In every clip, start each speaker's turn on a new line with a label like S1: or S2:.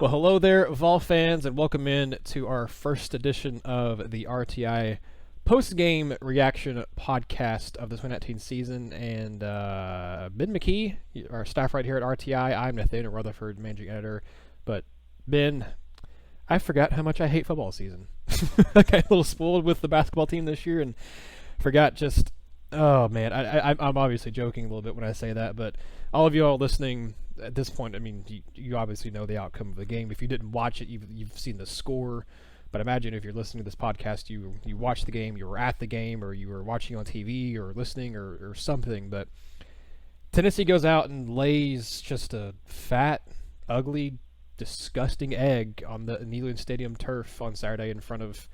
S1: Well, hello there, Vol fans, and welcome in to our first edition of the RTI post-game reaction podcast of the 2019 season. And Ben McKee, our staff right here at RTI. I'm Nathaniel Rutherford, managing editor. But Ben, I forgot how much I hate football season. I got a little spoiled with the basketball team this year, and forgot just. Oh man, I'm obviously joking a little bit when I say that, but all of you all listening at this point, I mean, you obviously know the outcome of the game. If you didn't watch it, you've seen the score. But imagine if you're listening to this podcast, you watched the game, you were at the game, or you were watching on TV, or listening, or something. But Tennessee goes out and lays just a fat, ugly, disgusting egg on the Neyland Stadium turf on Saturday in front of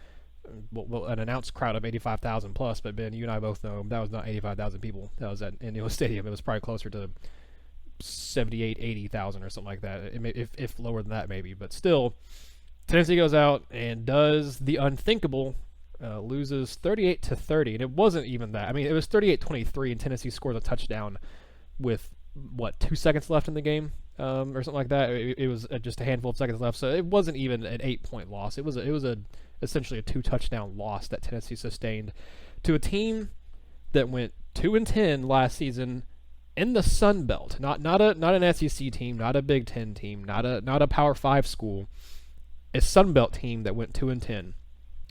S1: an announced crowd of 85,000 plus. But Ben, you and I both know that was not 85,000 people. That was at Neyland Stadium. It was probably closer to 78, 80,000 or something like that, if lower than that maybe. But still, Tennessee goes out and does the unthinkable, loses 38-30, and it wasn't even that. I mean, it was 38-23, and Tennessee scores a touchdown with 2 seconds left in the game, or something like that. It was just a handful of seconds left, so it wasn't even an 8-point loss. It was essentially a 2-touchdown loss that Tennessee sustained to a team that went 2-10 last season in the Sun Belt. Not an SEC team, not a Big Ten team, not a Power 5 school. A Sun Belt team that went 2-10.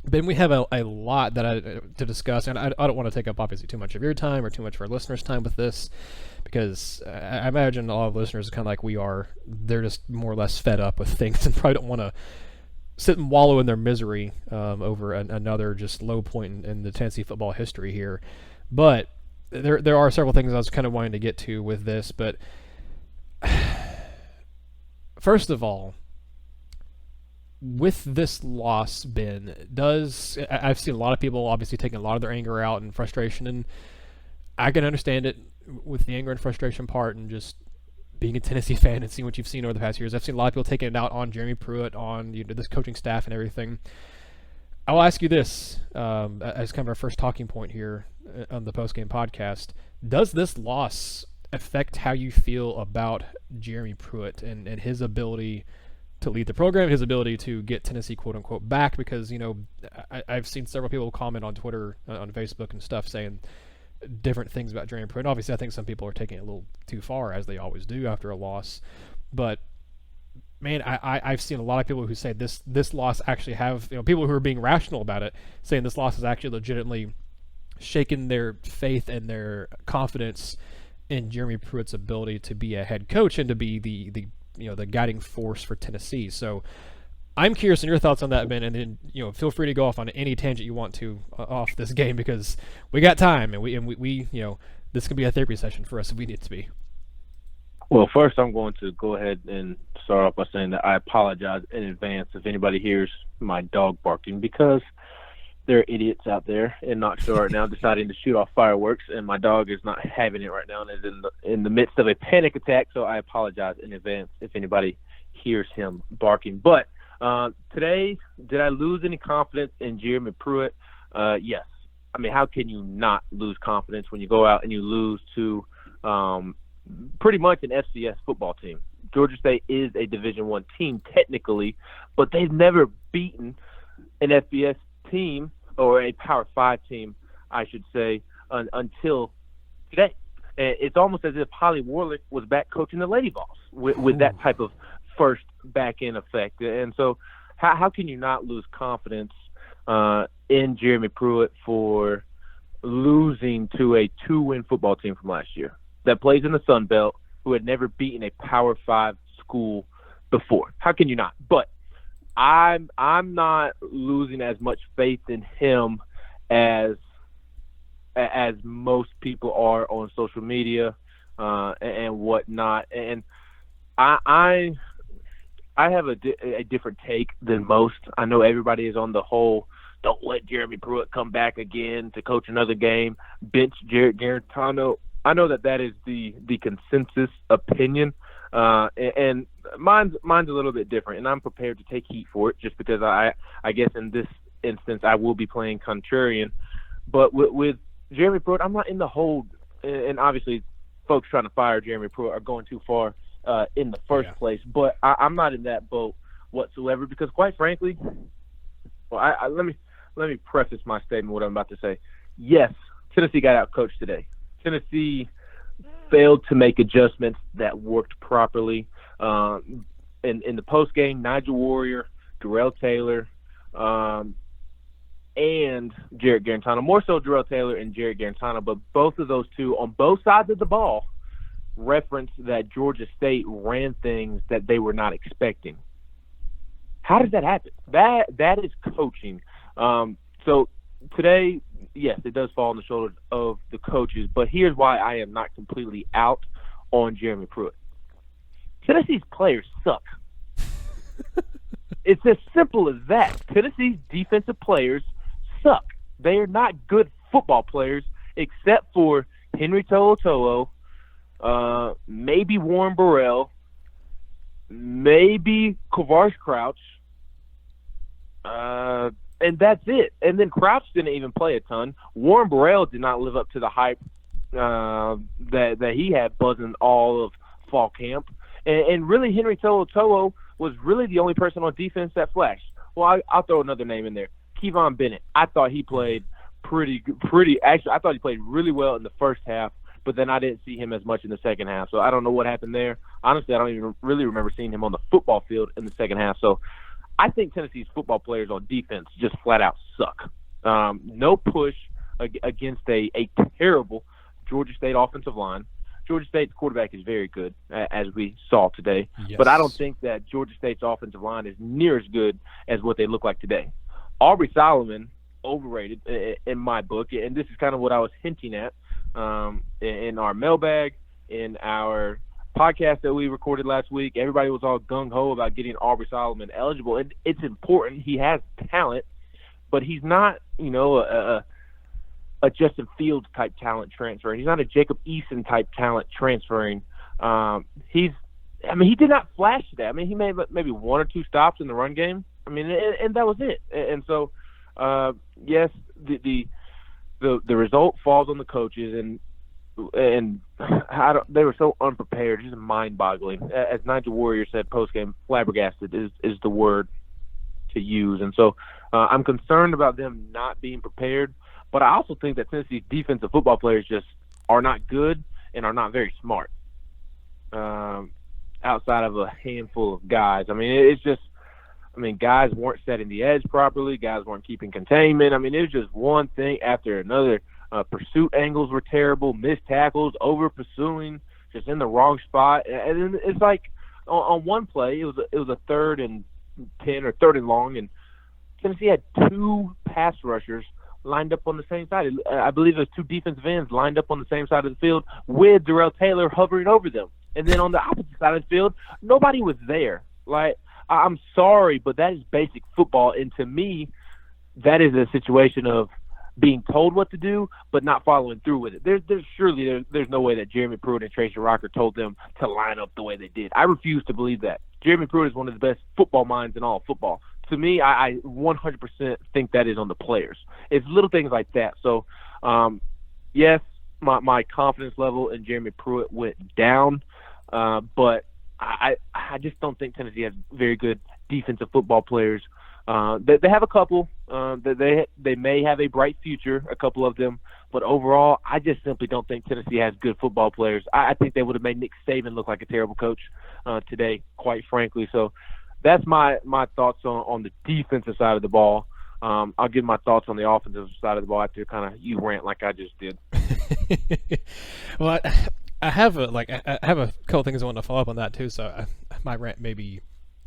S1: Ben, we have a lot to discuss, and I don't want to take up obviously too much of your time or too much of our listeners' time with this, because I imagine a lot of listeners are kind of like we are. They're just more or less fed up with things and probably don't want to sit and wallow in their misery over another just low point in the Tennessee football history here. But there are several things I was kind of wanting to get to with this. But first of all, with this loss, Ben, I've seen a lot of people obviously taking a lot of their anger out and frustration, and I can understand it with the anger and frustration part, and just being a Tennessee fan and seeing what you've seen over the past years. I've seen a lot of people taking it out on Jeremy Pruitt, on this coaching staff and everything. I'll ask you this as kind of our first talking point here on the post-game podcast. Does this loss affect how you feel about Jeremy Pruitt and his ability to lead the program, his ability to get Tennessee quote-unquote back? Because, I've seen several people comment on Twitter, on Facebook and stuff, saying different things about Jeremy Pruitt. Obviously, I think some people are taking it a little too far, as they always do after a loss. But man, I've seen a lot of people who say this loss actually have, people who are being rational about it, saying this loss has actually legitimately shaken their faith and their confidence in Jeremy Pruitt's ability to be a head coach and to be the guiding force for Tennessee. So I'm curious on your thoughts on that, Ben, and then feel free to go off on any tangent you want to off this game, because we got time, and we this can be a therapy session for us if we need it to be.
S2: Well, first I'm going to go ahead and start off by saying that I apologize in advance if anybody hears my dog barking, because there are idiots out there in Knoxville right now deciding to shoot off fireworks, and my dog is not having it right now and is in the midst of a panic attack, so I apologize in advance if anybody hears him barking. But today, did I lose any confidence in Jeremy Pruitt? Yes. I mean, how can you not lose confidence when you go out and you lose to pretty much an FCS football team? Georgia State is a Division I team technically, but they've never beaten an FBS team, or a Power 5 team, I should say, until today. It's almost as if Holly Warlick was back coaching the Lady Vols with that type of first back-end effect. And so how can you not lose confidence in Jeremy Pruitt for losing to a 2-win football team from last year that plays in the Sun Belt, who had never beaten a Power 5 school before? How can you not? But I'm not losing as much faith in him as most people are on social media and whatnot. And I have a different take than most. I know everybody is on the whole, don't let Jeremy Pruitt come back again to coach another game, bench Jarantano. I know that is the consensus opinion. And mine's a little bit different, and I'm prepared to take heat for it, just because I guess in this instance I will be playing Contrarian. But with Jeremy Pruitt, I'm not in the hold, and obviously folks trying to fire Jeremy Pruitt are going too far in the first place. But I'm not in that boat whatsoever. Because quite frankly, well, let me preface my statement what I'm about to say. Yes, Tennessee got out coached today. Tennessee failed to make adjustments that worked properly. In the post game, Nigel Warrior, Darrell Taylor, and Jarrett Garantano. More so Darrell Taylor and Jarrett Garantano, but both of those two on both sides of the ball referenced that Georgia State ran things that they were not expecting. How does that happen? That is coaching. So today, yes, it does fall on the shoulders of the coaches, but here's why I am not completely out on Jeremy Pruitt. Tennessee's players suck. It's as simple as that. Tennessee's defensive players suck. They are not good football players except for Henry To'oTo'o, maybe Warren Burrell, maybe Kavash Crouch, and that's it. And then Crouch didn't even play a ton. Warren Burrell did not live up to the hype that he had buzzing all of fall camp. And really, Henry To'oTo'o was really the only person on defense that flashed. Well, I'll throw another name in there. Kevon Bennett. I thought he played pretty. Actually, I thought he played really well in the first half, but then I didn't see him as much in the second half. So I don't know what happened there. Honestly, I don't even really remember seeing him on the football field in the second half. So I think Tennessee's football players on defense just flat out suck. No push against a terrible Georgia State offensive line. Georgia State's quarterback is very good, as we saw today. Yes. But I don't think that Georgia State's offensive line is near as good as what they look like today. Aubrey Solomon, overrated in my book, and this is kind of what I was hinting at in our mailbag, in our podcast that we recorded last week. Everybody was all gung-ho about getting Aubrey Solomon eligible, and it's important. He has talent, but he's not, a Justin Fields type talent transfer. He's not a Jacob Eason type talent transferring. He did not flash that. I mean, he made maybe one or two stops in the run game. I mean, and that was it. And so, yes, the result falls on the coaches, and they were so unprepared, just mind-boggling. As Nigel Warrior said post-game, flabbergasted is the word to use. And so, I'm concerned about them not being prepared. But I also think that Tennessee's defensive football players just are not good and are not very smart outside of a handful of guys. I mean, guys weren't setting the edge properly. Guys weren't keeping containment. I mean, it was just one thing after another. Pursuit angles were terrible, missed tackles, over-pursuing, just in the wrong spot. And then it's like on one play, it was a 3rd and 10 or 3rd and long, and Tennessee had 2 pass rushers lined up on the same side. I believe there's 2 defensive ends lined up on the same side of the field with Darrell Taylor hovering over them. And then on the opposite side of the field, nobody was there. Like, I'm sorry, but that is basic football. And to me, that is a situation of being told what to do, but not following through with it. There's no way that Jeremy Pruitt and Tracy Rocker told them to line up the way they did. I refuse to believe that. Jeremy Pruitt is one of the best football minds in all of football. To me, I 100% think that is on the players. It's little things like that. So, yes, my confidence level in Jeremy Pruitt went down, but I just don't think Tennessee has very good defensive football players. They have a couple. They may have a bright future, a couple of them. But overall, I just simply don't think Tennessee has good football players. I think they would have made Nick Saban look like a terrible coach today, quite frankly. So, that's my thoughts on the defensive side of the ball. I'll give my thoughts on the offensive side of the ball after kind of you rant like I just did.
S1: Well, I have a couple things I want to follow up on that too. So my rant may be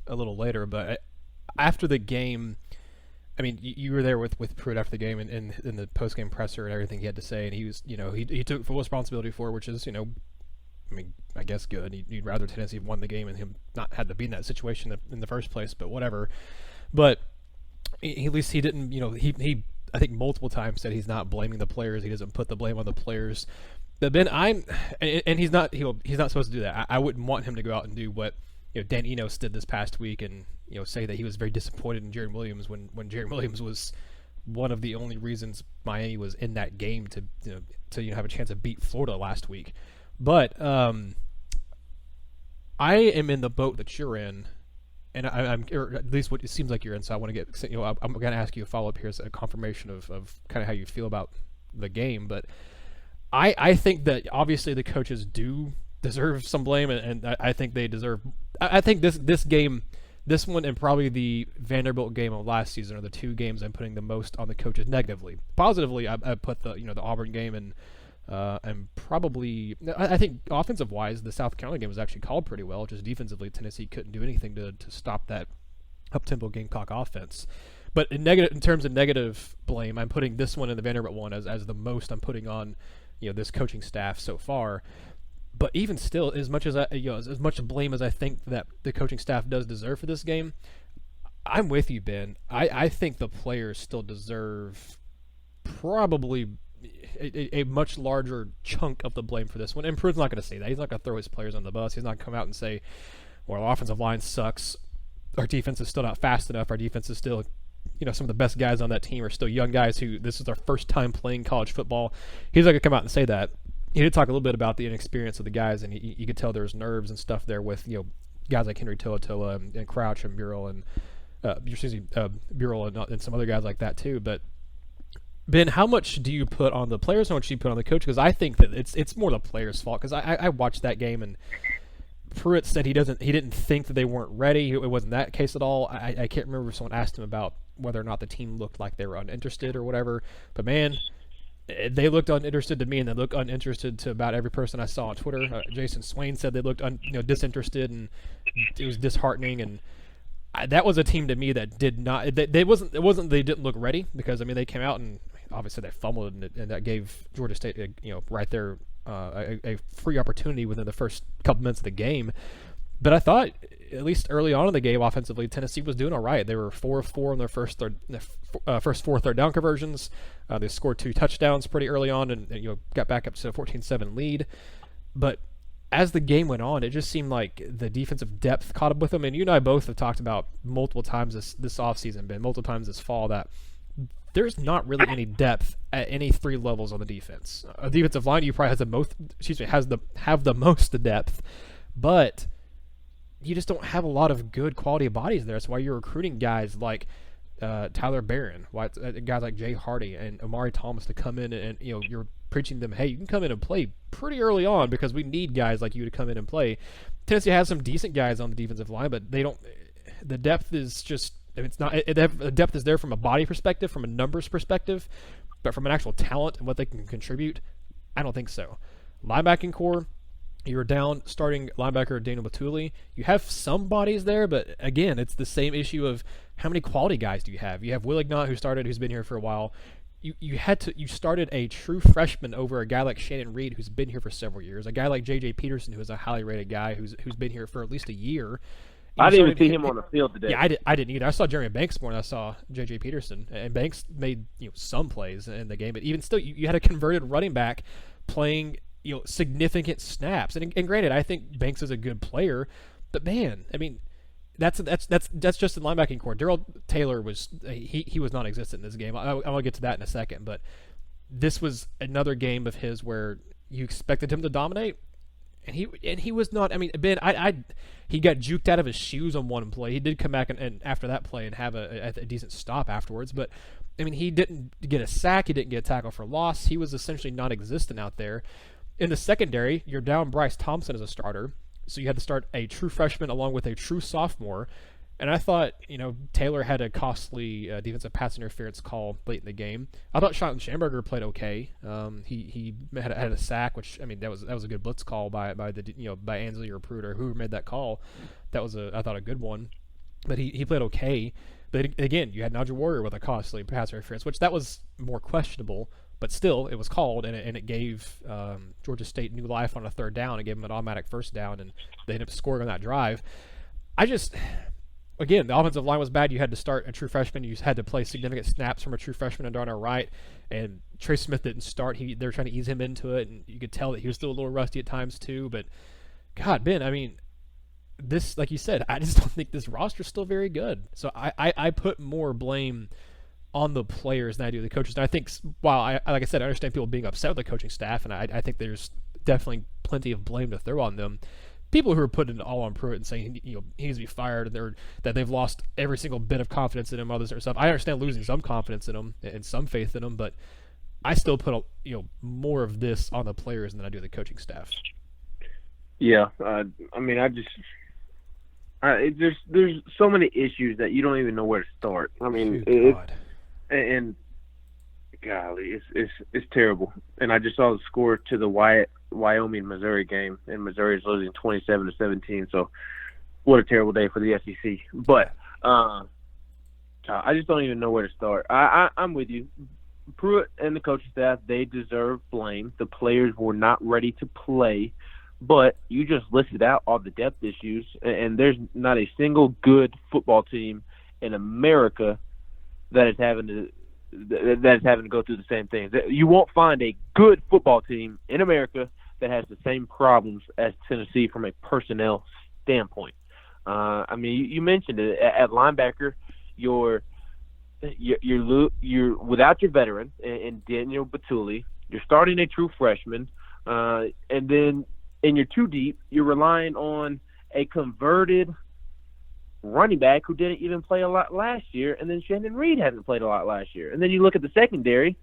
S1: a little later, but after the game, I mean, you were there with Pruitt after the game and in the post game presser and everything he had to say, and he was, he took full responsibility for it, which is, I mean, I guess good. You'd rather Tennessee have won the game and him not had to be in that situation in the first place, but whatever. But at least he didn't, he I think multiple times said he's not blaming the players. He doesn't put the blame on the players. But Ben, and he's not supposed to do that. I wouldn't want him to go out and do what Dan Enos did this past week and say that he was very disappointed in Jaron Williams when Jaron Williams was one of the only reasons Miami was in that game to have a chance to beat Florida last week. But I am in the boat that you're in and I'm or at least what it seems like you're in. So I want to get, I'm going to ask you a follow up here as a confirmation of kind of how you feel about the game. But I think that obviously the coaches do deserve some blame, and I think they deserve. I think this game, this one, and probably the Vanderbilt game of last season are the two games I'm putting the most on the coaches negatively. Positively, I put the Auburn game and probably I think offensive wise the South Carolina game was actually called pretty well. Just defensively, Tennessee couldn't do anything to stop that up tempo Gamecock offense. But in terms of negative blame, I'm putting this one and the Vanderbilt one as the most I'm putting on this coaching staff so far. But even still, as much as as much blame as I think that the coaching staff does deserve for this game, I'm with you, Ben. I think the players still deserve probably a much larger chunk of the blame for this one. And Pruitt's not going to say that. He's not going to throw his players on the bus. He's not going to come out and say, well, our offensive line sucks. Our defense is still not fast enough. Our defense is still, some of the best guys on that team are still young guys who this is their first time playing college football. He's not going to come out and say that. He did talk a little bit about the inexperience of the guys, and you could tell there's nerves and stuff there with guys like Henry To'oTo'o and Crouch and Burrell and Burrell and some other guys like that too. But Ben, how much do you put on the players? How much do you put on the coach? Because I think that it's more the players' fault. Because I watched that game, and Pruitt said he didn't think that they weren't ready. It wasn't that case at all. I can't remember if someone asked him about whether or not the team looked like they were uninterested or whatever. But man, they looked uninterested to me, and they looked uninterested to about every person I saw on Twitter. Jason Swain said they looked disinterested, and it was disheartening. And that was a team to me that did not. It wasn't they didn't look ready, because they came out and obviously they fumbled, and that gave Georgia State right there a free opportunity within the first couple minutes of the game. But I thought, at least early on in the game, offensively, Tennessee was doing all right. They were 4 of 4 on their first four third down conversions. They scored 2 touchdowns pretty early on, and got back up to a 14-7 lead. But as the game went on, it just seemed like the defensive depth caught up with them. And you and I both have talked about multiple times this offseason, Ben, multiple times this fall, that there's not really any depth at any 3 levels on the defense. A defensive line, you probably have the most depth, but you just don't have a lot of good quality bodies there. That's why you're recruiting guys like Tyler Barron, guys like Jay Hardy and Amari Thomas to come in, and you're preaching them, hey, you can come in and play pretty early on because we need guys like you to come in and play. Tennessee has some decent guys on the defensive line, but they don't. The depth is just. It's not. The depth is there from a body perspective, from a numbers perspective, but from an actual talent and what they can contribute, I don't think so. Linebacking core, you're down starting linebacker Daniel Batuli. You have some bodies there, but again, it's the same issue of how many quality guys do you have? You have Will Ignat, who's been here for a while. You started a true freshman over a guy like Shannon Reed, who's been here for several years. A guy like J.J. Peterson, who is a highly rated guy who's been here for at least a year.
S2: I didn't even see him on the field today.
S1: Yeah, I didn't either. I saw Jeremy Banks more than I saw J.J. Peterson. And Banks made some plays in the game, but even still, you had a converted running back playing significant snaps. And granted, I think Banks is a good player, but man, that's just the linebacking core. Darrell Taylor was he was non-existent in this game. I want to get to that in a second, but this was another game of his where you expected him to dominate. And he was not. Ben, he got juked out of his shoes on one play. He did come back and after that play and have a decent stop afterwards. But he didn't get a sack. He didn't get a tackle for loss. He was essentially non-existent out there. In the secondary, you're down Bryce Thompson as a starter, so you had to start a true freshman along with a true sophomore. And I thought, Taylor had a costly defensive pass interference call late in the game. I thought Sean Schamberger played okay. He had a sack, which that was a good blitz call by Ansley or Pruitt or whoever made that call. That was I thought a good one. But he played okay. But again, you had Nigel Warrior with a costly pass interference, which that was more questionable. But still, it was called, and it gave Georgia State new life on a third down. It gave them an automatic first down, and they ended up scoring on that drive. Again, the offensive line was bad. You had to start a true freshman. You had to play significant snaps from a true freshman and Darnell Wright. And Trey Smith didn't start. They were trying to ease him into it, and you could tell that he was still a little rusty at times too. But, God, Ben, this, like you said, I just don't think this roster is still very good. So I put more blame on the players than I do the coaches. And I think, like I said, I understand people being upset with the coaching staff, and I think there's definitely plenty of blame to throw on them. people who are putting it all on Pruitt and saying he needs to be fired, and that they've lost every single bit of confidence in him, all this sort of stuff. I understand losing some confidence in him and some faith in him, but I still put more of this on the players than I do the coaching staff.
S2: Yeah, I mean, there's so many issues that you don't even know where to start. I mean, and golly, it's terrible. And I just saw the score to the Wyoming-Missouri game, and Missouri is losing 27-17. So, what a terrible day for the SEC. But I just don't even know where to start. I'm with you. Pruitt and the coaching staff, they deserve blame. The players were not ready to play, but you just listed out all the depth issues, and there's not a single good football team in America that is having to go through the same things. You won't find a good football team in America that has the same problems as Tennessee from a personnel standpoint. I mean, you mentioned it at linebacker. You're without your veteran in Daniel Batuli. You're starting a true freshman, and then in your two deep, you're relying on a converted running back who didn't even play a lot last year, and then Shannon Reed hasn't played a lot last year. And then you look at the secondary,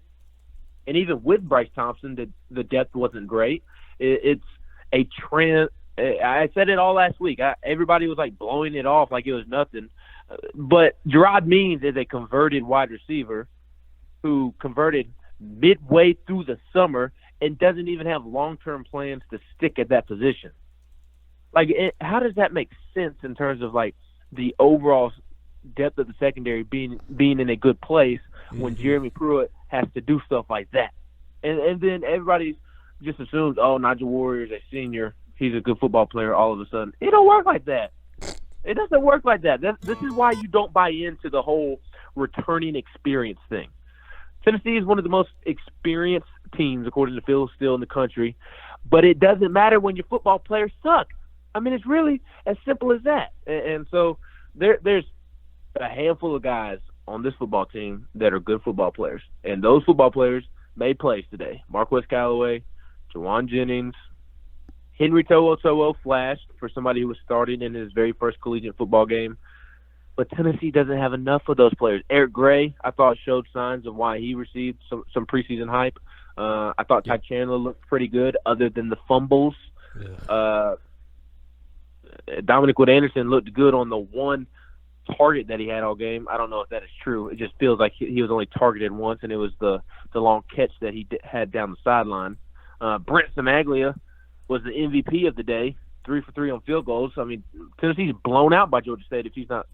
S2: and even with Bryce Thompson, the depth wasn't great. It's a trend. I said it all last week. Everybody was like blowing it off like it was nothing. But Gerard Means is a converted wide receiver who converted midway through the summer and doesn't even have long-term plans to stick at that position. Like, how does that make sense in terms of like the overall depth of the secondary being in a good place when Jeremy Pruitt has to do stuff like that? And then everybody just assumes, oh, Nigel Warrior's a senior, he's a good football player all of a sudden. It don't work like that. It doesn't work like that. This is why you don't buy into the whole returning experience thing. Tennessee is one of the most experienced teams, according to Phil Steele, in the country, but it doesn't matter when your football players suck. I mean, it's really as simple as that. And so there's a handful of guys on this football team that are good football players, and those football players made plays today. Marquez Callaway, Jawan Jennings, Henry To'oTo'o flashed for somebody who was starting in his very first collegiate football game. But Tennessee doesn't have enough of those players. Eric Gray, I thought, showed signs of why he received some preseason hype. I thought Ty Chandler looked pretty good other than the fumbles. Yeah. Dominic Wood-Anderson looked good on the one target that he had all game. I don't know if that is true. It just feels like he was only targeted once, and it was the long catch that he had down the sideline. Brent Samaglia was the MVP of the day, 3 for 3 on field goals. I mean, Tennessee's blown out by Georgia State if he's not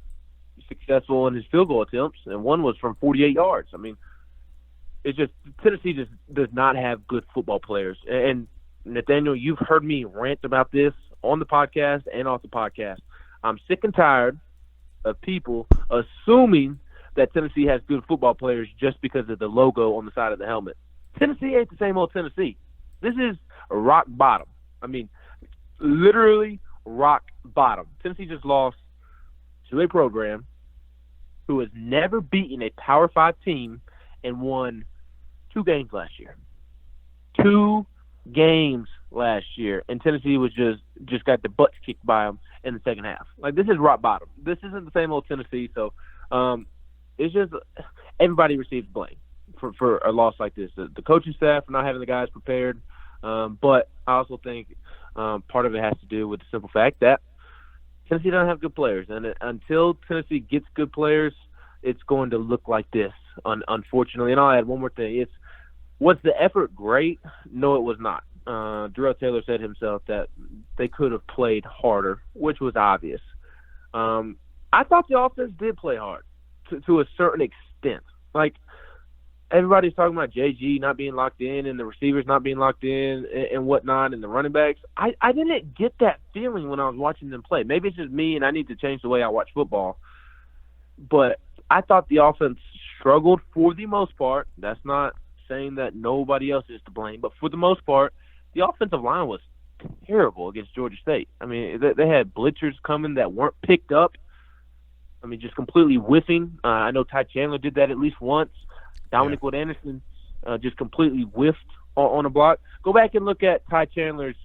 S2: successful in his field goal attempts, and one was from 48 yards. I mean, it's just Tennessee just does not have good football players. And Nathaniel, you've heard me rant about this on the podcast and off the podcast. I'm sick and tired of people assuming that Tennessee has good football players just because of the logo on the side of the helmet. Tennessee ain't the same old Tennessee. This is rock bottom. I mean, literally rock bottom. Tennessee just lost to a program who has never beaten a Power 5 team and won 2 games last year. 2 games last year. And Tennessee was just got the butts kicked by them in the second half. Like, this is rock bottom. This isn't the same old Tennessee. So it's just everybody receives blame for a loss like this. The coaching staff for not having the guys prepared. But I also think part of it has to do with the simple fact that Tennessee doesn't have good players. And until Tennessee gets good players, it's going to look like this, unfortunately. And I'll add one more thing. Was the effort great? No, it was not. Darrell Taylor said himself that they could have played harder, which was obvious. I thought the offense did play hard to a certain extent. Like, everybody's talking about JG not being locked in and the receivers not being locked in and whatnot and the running backs. I didn't get that feeling when I was watching them play. Maybe it's just me and I need to change the way I watch football. But I thought the offense struggled for the most part. That's not saying that nobody else is to blame. But for the most part, the offensive line was terrible against Georgia State. I mean, they had blitzers coming that weren't picked up. I mean, just completely whiffing. I know Ty Chandler did that at least once. Dominic Wood-Anderson just completely whiffed on a block. Go back and look at Ty Chandler's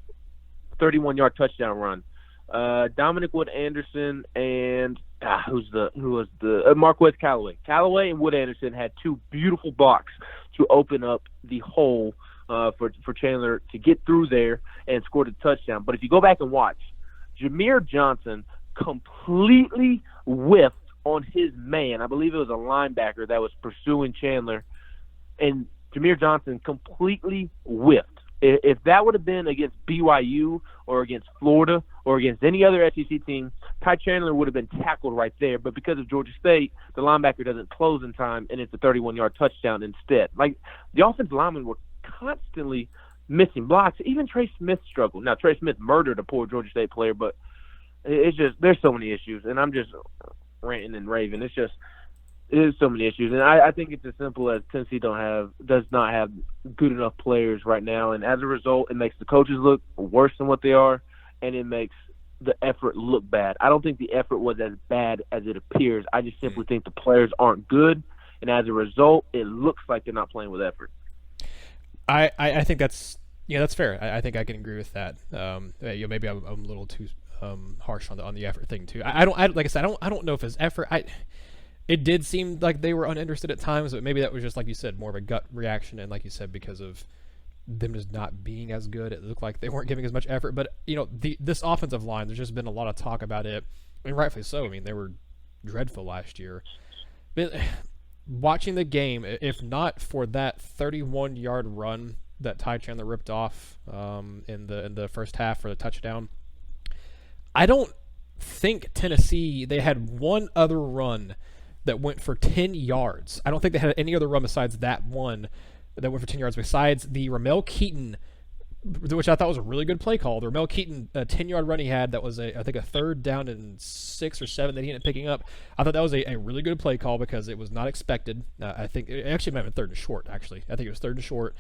S2: 31-yard touchdown run Dominic Wood Anderson and Marquez Callaway. Callaway and Wood Anderson had two beautiful blocks to open up the hole for Chandler to get through there and score the touchdown. But if you go back and watch, Jameer Johnson completely whiffed on his man. I believe it was a linebacker that was pursuing Chandler, and Jameer Johnson completely whiffed. If that would have been against BYU or against Florida or against any other SEC team, Ty Chandler would have been tackled right there. But because of Georgia State, the linebacker doesn't close in time, and it's a 31-yard touchdown instead. Like, the offensive linemen were constantly missing blocks. Even Trey Smith struggled. Now, Trey Smith murdered a poor Georgia State player, but it's just there's so many issues, and I'm just ranting and raving. There's so many issues, and I think it's as simple as Tennessee does not have good enough players right now, and as a result, it makes the coaches look worse than what they are, and it makes the effort look bad. I don't think the effort was as bad as it appears. I just simply think the players aren't good, and as a result, it looks like they're not playing with effort.
S1: I think that's fair. I think I can agree with that. Maybe I'm a little too harsh on the effort thing too. I don't know if it's effort. It did seem like they were uninterested at times, but maybe that was just, like you said, more of a gut reaction, and like you said, because of them just not being as good, it looked like they weren't giving as much effort. But this offensive line, there's just been a lot of talk about it, and rightfully so. I mean, they were dreadful last year. But watching the game, if not for that 31-yard run that Ty Chandler ripped off in the first half for the touchdown, I don't think Tennessee, they had one other run that went for 10 yards. I don't think they had any other run besides that one that went for 10 yards, besides the Ramel Keaton, which I thought was a really good play call. The Ramel Keaton 10-yard run he had that was, I think, a third down and 6 or 7 that he ended up picking up. I thought that was a really good play call because it was not expected. I think it actually might have been third and short, actually. I think it was third and short.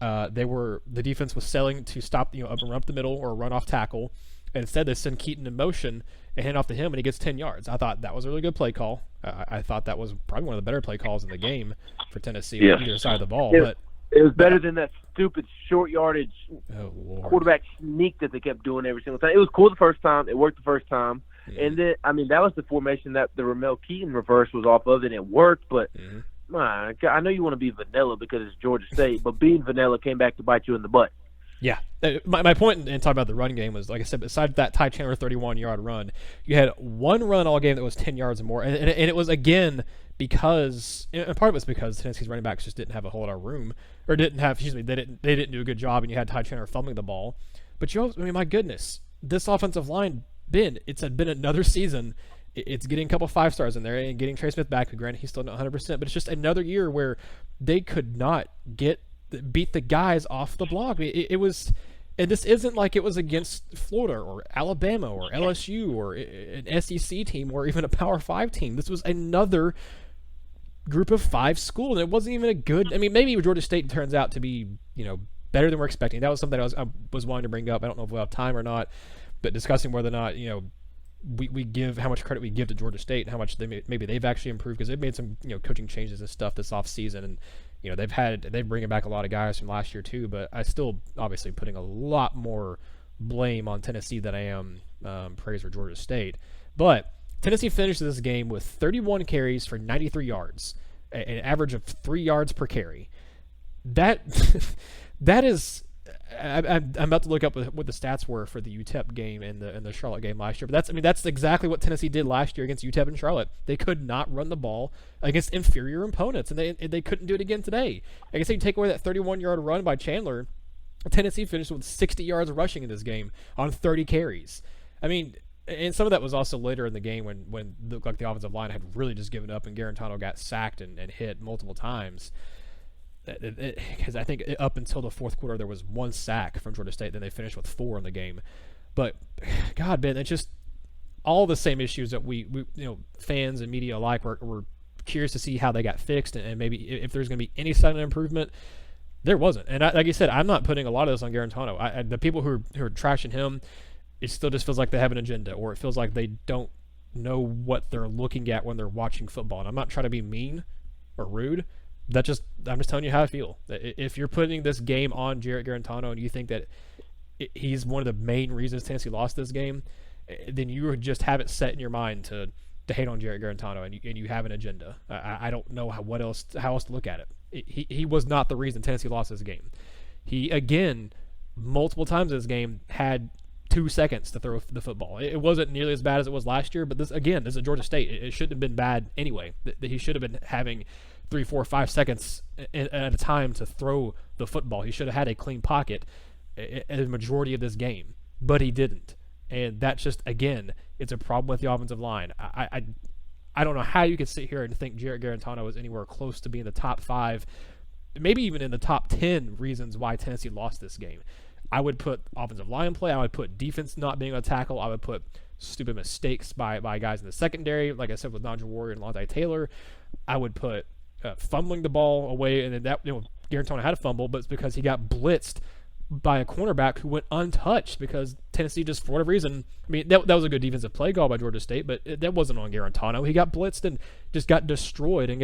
S1: The defense was selling to stop, run up the middle or run off tackle. And instead, they send Keaton in motion and hand off to him, and he gets 10 yards. I thought that was a really good play call. I thought that was probably one of the better play calls in the game for Tennessee on either side of the ball.
S2: It was better than that stupid short yardage quarterback sneak that they kept doing every single time. It was cool the first time. It worked the first time. Mm-hmm. And then, that was the formation that the Ramel Keaton reverse was off of, and it worked. But, I know you want to be vanilla because it's Georgia State, but being vanilla came back to bite you in the butt.
S1: Yeah. My point in talking about the run game was, like I said, besides that Ty Chandler 31-yard run, you had one run all game that was 10 yards or more. And it was, again, because – and part of it's because Tennessee's running backs just didn't have a whole lot of room – or didn't have – they didn't do a good job, and you had Ty Chandler fumbling the ball. But, my goodness, this offensive line, it's been another season. It's getting a couple 5-stars in there and getting Trey Smith back. Granted, he's still not 100%, but it's just another year where they could not beat the guys off the block. It was, and this isn't like it was against Florida or Alabama or LSU or an SEC team or even a Power 5 team. This was another group of 5 school, and it wasn't even a good. Maybe Georgia State turns out to be better than we're expecting. That was something I was wanting to bring up. I don't know if we'll have time or not, but discussing whether or not we give how much credit we give to Georgia State and how much maybe they've actually improved, because they've made some coaching changes and stuff this off season, and they're bringing back a lot of guys from last year too. But I still obviously putting a lot more blame on Tennessee than I am praise for Georgia State. But Tennessee finished this game with 31 carries for 93 yards, an average of 3 yards per carry. That is. I'm about to look up what the stats were for the UTEP game and the Charlotte game last year. But that's exactly what Tennessee did last year against UTEP and Charlotte. They could not run the ball against inferior opponents, and they couldn't do it again today. I guess you take away that 31-yard run by Chandler, Tennessee finished with 60 yards rushing in this game on 30 carries. And some of that was also later in the game when it looked like the offensive line had really just given up and Jarantano got sacked and hit multiple times. Because I think up until the fourth quarter there was 1 sack from Georgia State, then they finished with 4 in the game. But God, Ben, it's just all the same issues that we fans and media alike were curious to see how they got fixed, and maybe if there's going to be any sign of improvement. There wasn't, and like you said, I'm not putting a lot of this on Jarantano. The people who are trashing him, it still just feels like they have an agenda, or it feels like they don't know what they're looking at when they're watching football. And I'm not trying to be mean or rude. I'm just telling you how I feel. If you're putting this game on Jarrett Garantano and you think that he's one of the main reasons Tennessee lost this game, then you just have it set in your mind to hate on Jarrett Garantano, and you have an agenda. I don't know how else to look at it. He was not the reason Tennessee lost this game. He, again, multiple times in this game had 2 seconds to throw the football. It wasn't nearly as bad as it was last year, but this is Georgia State. It shouldn't have been bad anyway. He should have been having 3, 4, 5 seconds at a time to throw the football. He should have had a clean pocket a majority of this game, but he didn't. And that's just, again, it's a problem with the offensive line. I don't know how you could sit here and think Jarrett Garantano was anywhere close to being the top 5, maybe even in the top 10 reasons why Tennessee lost this game. I would put offensive line play. I would put defense not being able to tackle. I would put stupid mistakes by guys in the secondary, like I said, with Nigel Warrior and Lonte Taylor. I would put fumbling the ball away, and then that, Garantano had a fumble, but it's because he got blitzed by a cornerback who went untouched because Tennessee just, for whatever reason, I mean, that was a good defensive play call by Georgia State, but that wasn't on Garantano. He got blitzed and just got destroyed and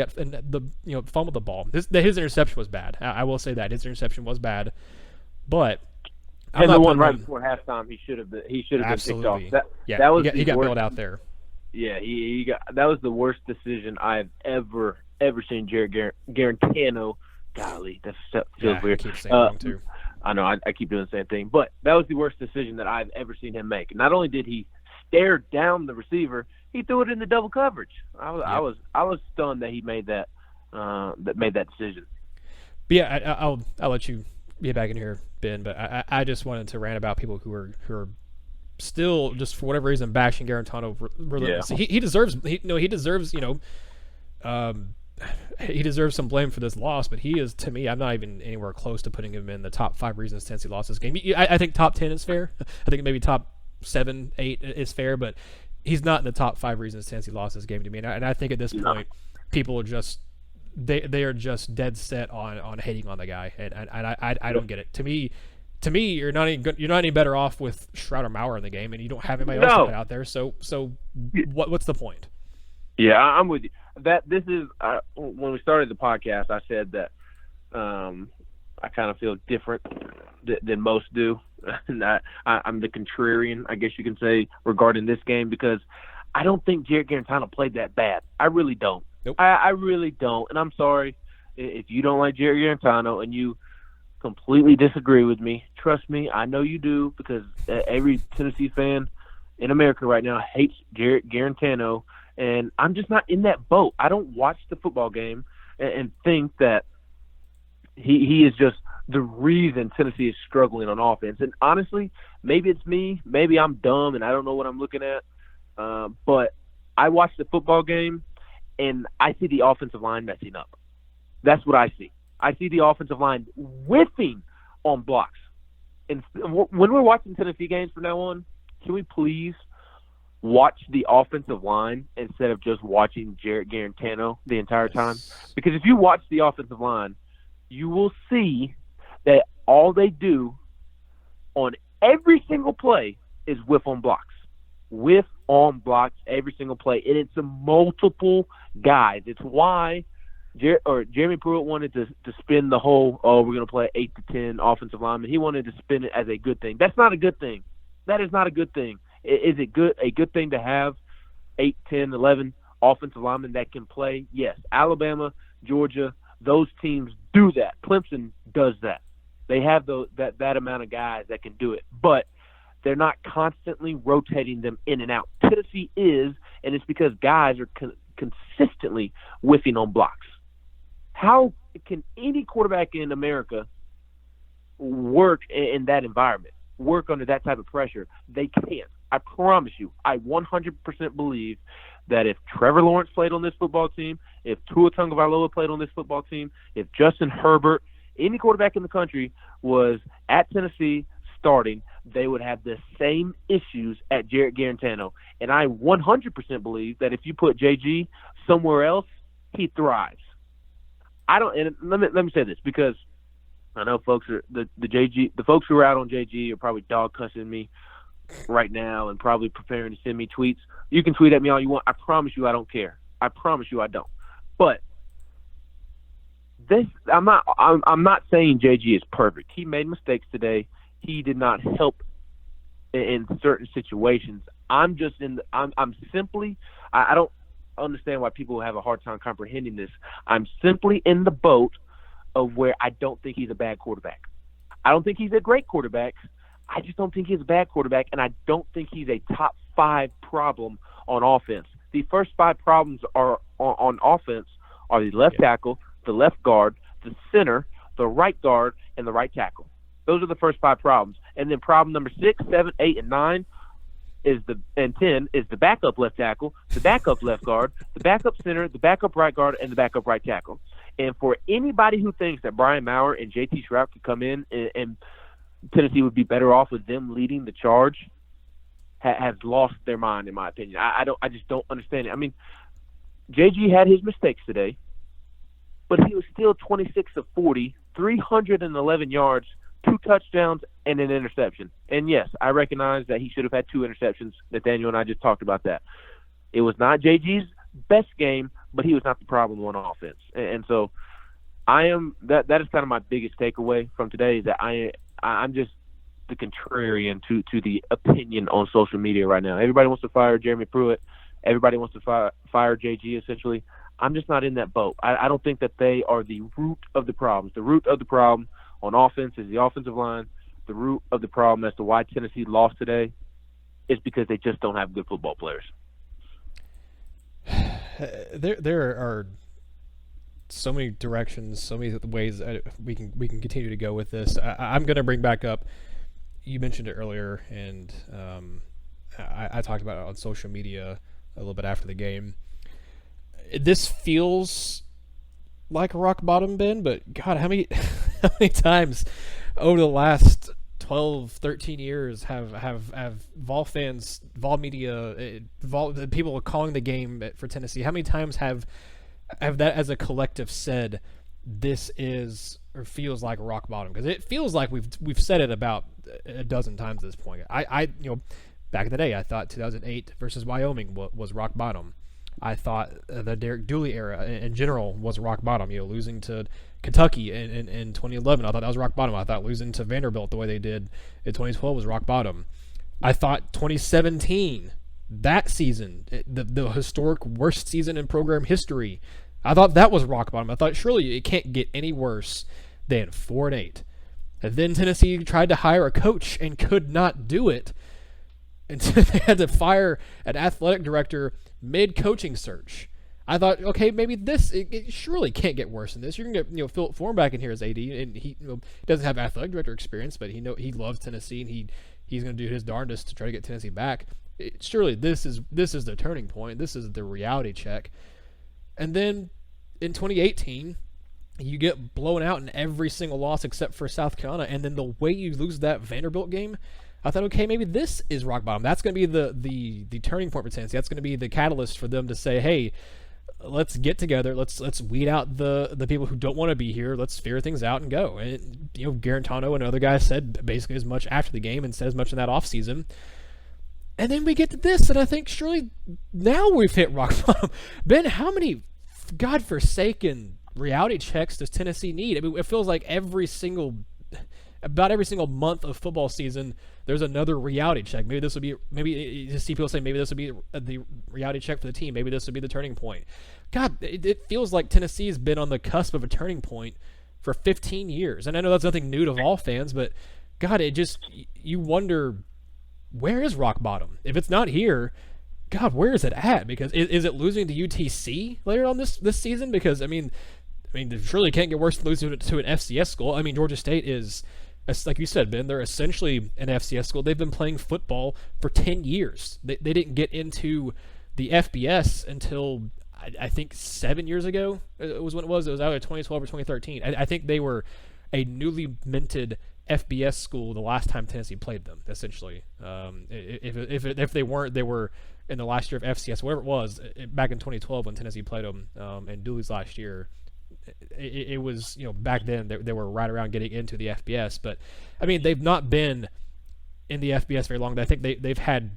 S1: fumbled the ball. His interception was bad. I will say that his interception was bad, but
S2: and the one right before halftime, he should have been picked off.
S1: He got bailed out there.
S2: Yeah, that was the worst decision I've ever seen Jarrett Garantano. Golly, that feels weird.
S1: I keep saying wrong too.
S2: I know, I keep doing the same thing, but that was the worst decision that I've ever seen him make. Not only did he stare down the receiver, he threw it into double coverage. I was stunned that he made that decision.
S1: But yeah, I'll let you get back in here, Ben. But I just wanted to rant about people who are still, just for whatever reason, bashing Garantano relentlessly. Yeah. He deserves he deserves some blame for this loss, but he is, to me, I'm not even anywhere close to putting him in the top 5 reasons Tennessee lost this game. I think top 10 is fair. I think maybe top 7, 8 is fair, but he's not in the top 5 reasons Tennessee lost this game to me. And I think at this point, people are just they are just dead set on hating on the guy, and I don't get it. To me, you're not any better off with Shroud or Maurer in the game, and you don't have anybody else to put out there. So what's the point?
S2: Yeah, I'm with you. This is when we started the podcast, I said that I kind of feel different than most do. And I'm the contrarian, I guess you can say, regarding this game, because I don't think Jarrett Garantano played that bad. I really don't.
S1: Nope.
S2: I really don't. And I'm sorry if you don't like Jarrett Garantano and you completely disagree with me. Trust me, I know you do, because every Tennessee fan in America right now hates Jarrett Garantano. And I'm just not in that boat. I don't watch the football game and think that he is just the reason Tennessee is struggling on offense. And honestly, maybe it's me. Maybe I'm dumb and I don't know what I'm looking at. But I watch the football game, and I see the offensive line messing up. That's what I see. I see the offensive line whiffing on blocks. And when we're watching Tennessee games from now on, can we please watch the offensive line instead of just watching Jarrett Garantano the entire time? Because if you watch the offensive line, you will see that all they do on every single play is whiff on blocks. Whiff on blocks every single play. And it's multiple guys. It's why Jeremy Pruitt wanted to spin the whole, we're going to play 8 to 10 offensive linemen. He wanted to spin it as a good thing. That's not a good thing. That is not a good thing. Is it a good thing to have 8, 10, 11 offensive linemen that can play? Yes. Alabama, Georgia, those teams do that. Clemson does that. They have that amount of guys that can do it. But they're not constantly rotating them in and out. Tennessee is, and it's because guys are consistently whiffing on blocks. How can any quarterback in America work in that environment, work under that type of pressure? They can't. I promise you, I 100% believe that if Trevor Lawrence played on this football team, if Tua Tagovailoa played on this football team, if Justin Herbert, any quarterback in the country was at Tennessee starting, they would have the same issues at Jarrett Garantano. And I 100% believe that if you put JG somewhere else, he thrives. And let me say this, because I know folks are the folks who are out on JG are probably dog cussing me right now and probably preparing to send me tweets. You can tweet at me all you want. I promise you I don't care. I promise you I don't. But I'm not saying JG is perfect. He made mistakes today. He did not help in certain situations. I'm just I'm simply I don't understand why people have a hard time comprehending this. I'm simply in the boat of where I don't think he's a bad quarterback. I don't think he's a great quarterback. I just don't think he's a bad quarterback, and I don't think he's a top 5 problem on offense. The first 5 problems are on offense are the left tackle, the left guard, the center, the right guard, and the right tackle. Those are the first 5 problems. And then problem number 6, 7, 8, and 9 and 10 is the backup left tackle, the backup left guard, the backup center, the backup right guard, and the backup right tackle. And for anybody who thinks that Brian Maurer and JT Shrout could come in and Tennessee would be better off with them leading the charge, has lost their mind, in my opinion. I just don't understand it. I mean, JG had his mistakes today, but he was still 26 of 40, 311 yards, 2 touchdowns, and an interception. And yes, I recognize that he should have had 2 interceptions. Nathaniel and I just talked about that. It was not JG's best game, but he was not the problem on offense. And so that is kind of my biggest takeaway from today, is that I'm just the contrarian to the opinion on social media right now. Everybody wants to fire Jeremy Pruitt. Everybody wants to fire JG, essentially. I'm just not in that boat. I don't think that they are the root of the problems. The root of the problem on offense is the offensive line. The root of the problem as to why Tennessee lost today is because they just don't have good football players.
S1: There are so many directions, so many ways we can continue to go with this. I'm going to bring back up, you mentioned it earlier, and I talked about it on social media a little bit after the game. This feels like rock bottom, Ben, but God, how many times over the last 12, 13 years have Vol fans, Vol media, the people calling the game for Tennessee, how many times have that as a collective said this is or feels like rock bottom? Because it feels like we've said it about a dozen times at this point. I back in the day, I thought 2008 versus Wyoming was rock bottom. I thought the Derek Dooley era in general was rock bottom. Losing to Kentucky in 2011, I thought that was rock bottom. I thought losing to Vanderbilt the way they did in 2012 was rock bottom. I thought 2017, that season, the historic worst season in program history, I thought that was rock bottom. I thought surely it can't get any worse than 4-8. And then Tennessee tried to hire a coach and could not do it. And they had to fire an athletic director mid-coaching search. I thought, okay, maybe it surely can't get worse than this. You're going to get Philip Thorne back in here as AD, and he doesn't have athletic director experience, but he loves Tennessee, and he's going to do his darndest to try to get Tennessee back. Surely this is the turning point. This is the reality check. And then in 2018, you get blown out in every single loss except for South Carolina, and then the way you lose that Vanderbilt game, I thought, okay, maybe this is rock bottom. That's going to be the turning point for Tennessee. That's going to be the catalyst for them to say, hey, let's get together. Let's weed out the people who don't want to be here. Let's figure things out and go. And Garantano and other guys said basically as much after the game and said as much in that offseason. And then we get to this, and I think surely now we've hit rock bottom. Ben, how many godforsaken reality checks does Tennessee need? I mean, it feels like about every single month of football season, there's another reality check. Maybe you see people say maybe this would be the reality check for the team. Maybe this would be the turning point. God, it feels like Tennessee has been on the cusp of a turning point for 15 years. And I know that's nothing new to Vol fans, but God, you wonder, where is rock bottom? If it's not here, God, where is it at? Because is it losing to UTC later on this season? Because I mean, they surely can't get worse than losing to an FCS school. I mean, Georgia State is, like you said, Ben, they're essentially an FCS school. They've been playing football for 10 years. They didn't get into the FBS until I think 7 years ago. It was when it was. It was either 2012 or 2013. I think they were a newly minted FBS school the last time Tennessee played them. Essentially, if they weren't, they were in the last year of FCS, whatever it was, back in 2012 when Tennessee played them, and Dooley's last year. It was, back then they were right around getting into the FBS, but I mean, they've not been in the FBS very long. I think they've had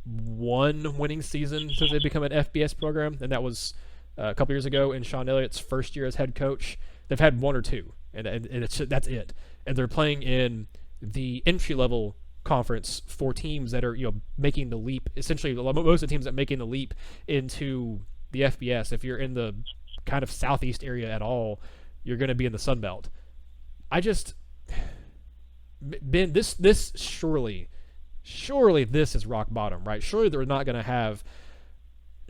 S1: one winning season since they become an FBS program, and that was a couple years ago in Sean Elliott's first year as head coach. They've had one or two, and that's it. And they're playing in the entry-level conference for teams that are making the leap. Essentially, most of the teams that are making the leap into the FBS. If you're in the kind of southeast area at all, you're going to be in the Sun Belt. Ben, this surely this is rock bottom, right? Surely they're not going to have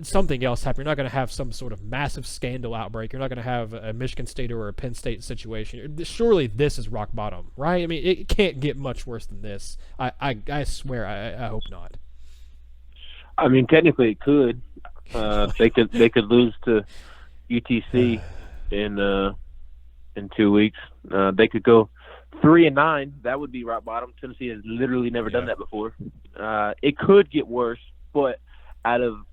S1: something else happen. You're not going to have some sort of massive scandal outbreak. You're not going to have a Michigan State or a Penn State situation. Surely this is rock bottom, right? I mean, it can't get much worse than this. I swear, I hope not.
S2: I mean, technically it could. They could lose to UTC in 2 weeks. They could go 3-9. That would be rock bottom. Tennessee has literally never done that before. It could get worse, but out of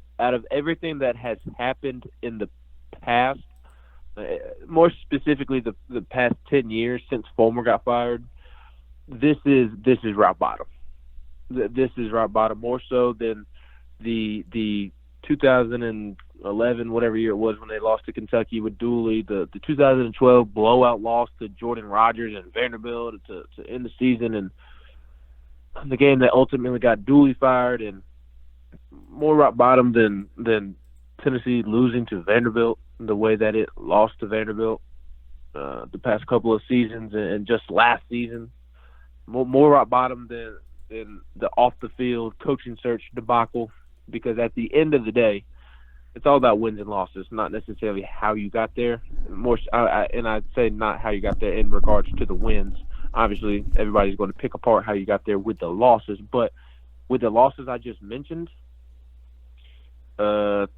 S2: everything that has happened in the past, more specifically the past 10 years since Fulmer got fired, this is rock bottom. This is rock bottom, more so than the 2011, whatever year it was when they lost to Kentucky with Dooley, the 2012 blowout loss to Jordan Rodgers and Vanderbilt to end the season, and the game that ultimately got Dooley fired, and more rock bottom than Tennessee losing to Vanderbilt the way that it lost to Vanderbilt the past couple of seasons and just last season. More rock bottom than the off-the-field coaching search debacle, because at the end of the day, it's all about wins and losses, not necessarily how you got there. And I'd say not how you got there in regards to the wins. Obviously, everybody's going to pick apart how you got there with the losses, but with the losses I just mentioned, at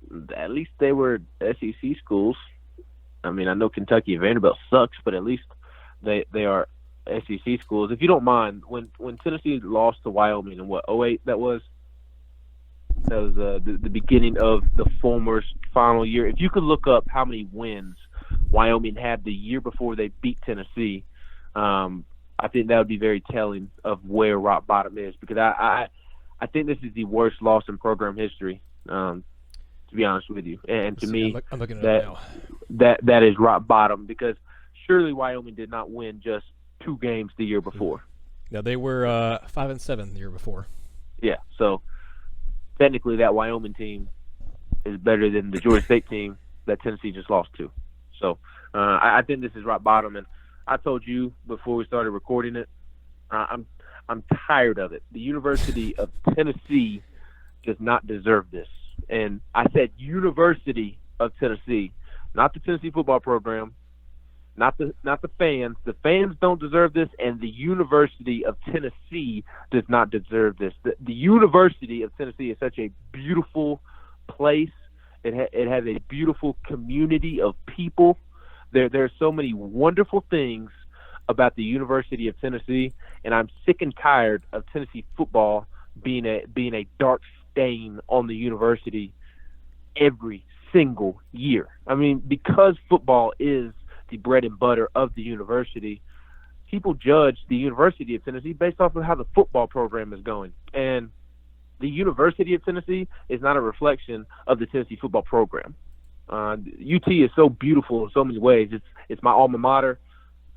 S2: least they were SEC schools. I mean, I know Kentucky and Vanderbilt sucks, but at least they are SEC schools. If you don't mind, when Tennessee lost to Wyoming in 2008 that was the beginning of the Fulmer's final year. If you could look up how many wins Wyoming had the year before they beat Tennessee, I think that would be very telling of where rock bottom is, because I think this is the worst loss in program history, to be honest with you. And to me,
S1: I'm looking at it now.
S2: That is rock bottom, because surely Wyoming did not win just 2 games the year before.
S1: Yeah, they were 5-7 the year before.
S2: Yeah, so technically that Wyoming team is better than the Georgia State team that Tennessee just lost to. So I think this is rock bottom, and I told you before we started recording it, I'm tired of it. The University of Tennessee does not deserve this. And I said University of Tennessee, not the Tennessee football program, not the fans. The fans don't deserve this, and the University of Tennessee does not deserve this. The University of Tennessee is such a beautiful place. It has a beautiful community of people. There are so many wonderful things about the University of Tennessee, and I'm sick and tired of Tennessee football being a dark stain on the university every single year. I mean, because football is the bread and butter of the university, people judge the University of Tennessee based off of how the football program is going. And the University of Tennessee is not a reflection of the Tennessee football program. UT is so beautiful in so many ways. It's my alma mater.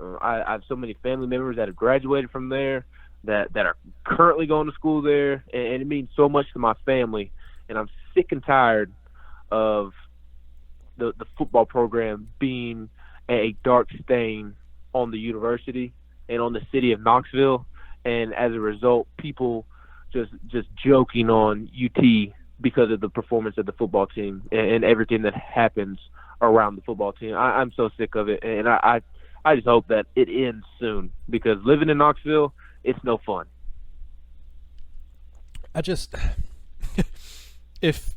S2: I have so many family members that have graduated from there, that are currently going to school there, and it means so much to my family. And I'm sick and tired of the football program being a dark stain on the university and on the city of Knoxville, and as a result, people just joking on UT because of the performance of the football team and everything that happens around the football team. I'm so sick of it, and I just hope that it ends soon, because living in Knoxville, it's no fun.
S1: I just if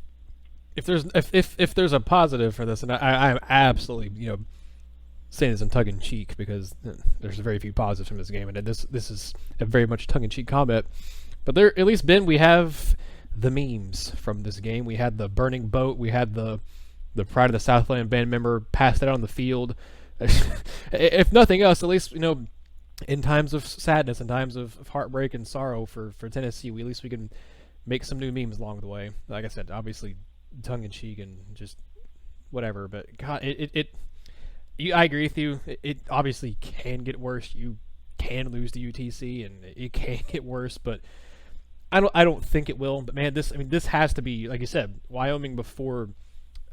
S1: there's a positive for this, and I'm absolutely saying this in tongue in cheek, because there's very few positives from this game, and this is a very much tongue in cheek comment. But there, at least, Ben, we have the memes from this game. We had the burning boat. We had the Pride of the Southland band member passed out on the field. If nothing else, at least in times of sadness, in times of heartbreak and sorrow for Tennessee, at least we can make some new memes along the way. Like I said, obviously tongue in cheek and just whatever. But God, I agree with you. It obviously can get worse. You can lose to UTC, and it can get worse. But I don't think it will, but man, this has to be, like you said, Wyoming before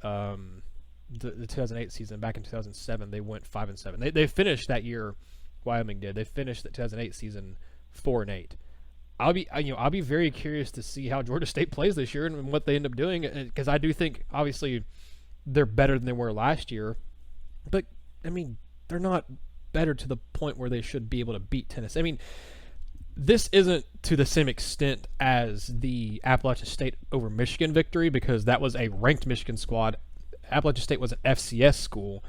S1: the 2008 season. Back in 2007, they went 5-7. They finished that year. Wyoming did. They finished the 2008 season 4-8. I'll be very curious to see how Georgia State plays this year and what they end up doing, because I do think obviously they're better than they were last year, but I mean they're not better to the point where they should be able to beat Tennessee. I mean, this isn't to the same extent as the Appalachian State over Michigan victory, because that was a ranked Michigan squad. Appalachian State was an FCS school.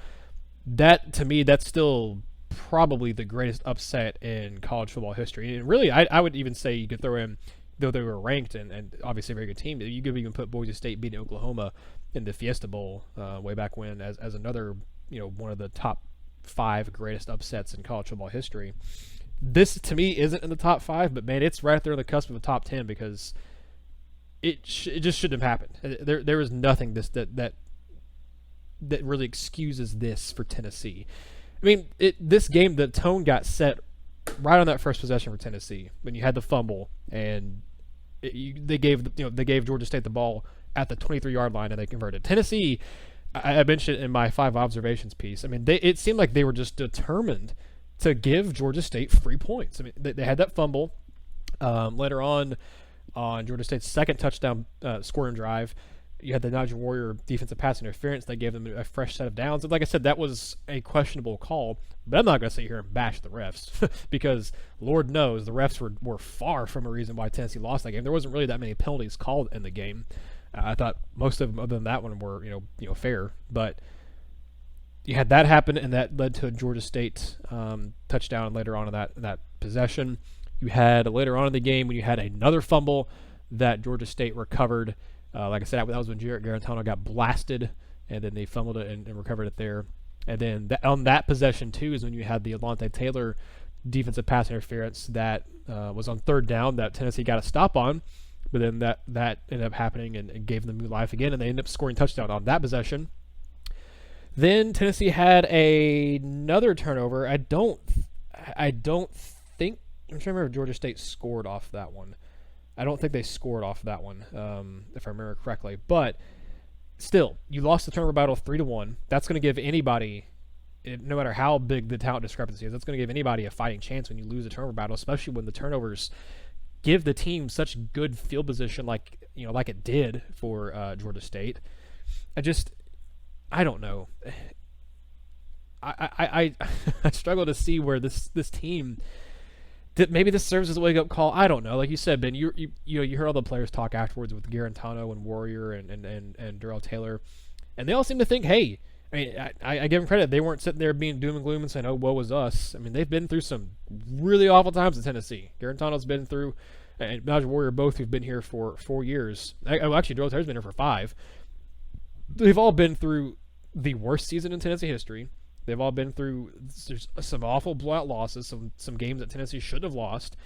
S1: That, to me, that's still probably the greatest upset in college football history. And really, I would even say you could throw in, though they were ranked and obviously a very good team, you could even put Boise State beating Oklahoma in the Fiesta Bowl way back when as another, one of the top 5 greatest upsets in college football history. This, to me, isn't in the top 5, but man, it's right there on the cusp of the top 10, because it just shouldn't have happened. There is nothing that really excuses this for Tennessee. I mean, this game, the tone got set right on that first possession for Tennessee when you had the fumble, and they gave Georgia State the ball at the 23-yard line and they converted. Tennessee, I mentioned in my 5 observations piece. I mean, it seemed like they were just determined to give Georgia State free points. I mean, they had that fumble later on Georgia State's second touchdown scoring drive. You had the Niger Warrior defensive pass interference. They gave them a fresh set of downs. And like I said, that was a questionable call. But I'm not going to sit here and bash the refs because Lord knows the refs were far from a reason why Tennessee lost that game. There wasn't really that many penalties called in the game. I thought most of them, other than that one, were fair. But you had that happen, and that led to a Georgia State touchdown later on in that possession. You had later on in the game when you had another fumble that Georgia State recovered. Like I said, that was when Jarantano got blasted, and then they fumbled it and recovered it there. And then on that possession, too, is when you had the Alontae Taylor defensive pass interference that was on third down that Tennessee got a stop on. But then that ended up happening and gave them new life again, and they ended up scoring a touchdown on that possession. Then Tennessee had another turnover. I don't think – I'm trying to remember if Georgia State scored off that one. I don't think they scored off that one, if I remember correctly. But still, you lost the turnover battle 3-1. That's going to give anybody, no matter how big the talent discrepancy is, that's going to give anybody a fighting chance when you lose a turnover battle, especially when the turnovers give the team such good field position like it did for Georgia State. I don't know. I struggle to see where this team – maybe this serves as a wake-up call. I don't know. Like you said, Ben, you heard all the players talk afterwards with Garantano and Warrior and Darrell Taylor, and they all seem to think, hey, I mean, I give them credit. They weren't sitting there being doom and gloom and saying, oh, woe was us. I mean, they've been through some really awful times in Tennessee. Garantano's been through, and Niger Warrior both who've been here for 4 years. Actually, Darrell Taylor's been here for 5. They've all been through the worst season in Tennessee history. They've all been through some awful blowout losses, some games that Tennessee should have lost,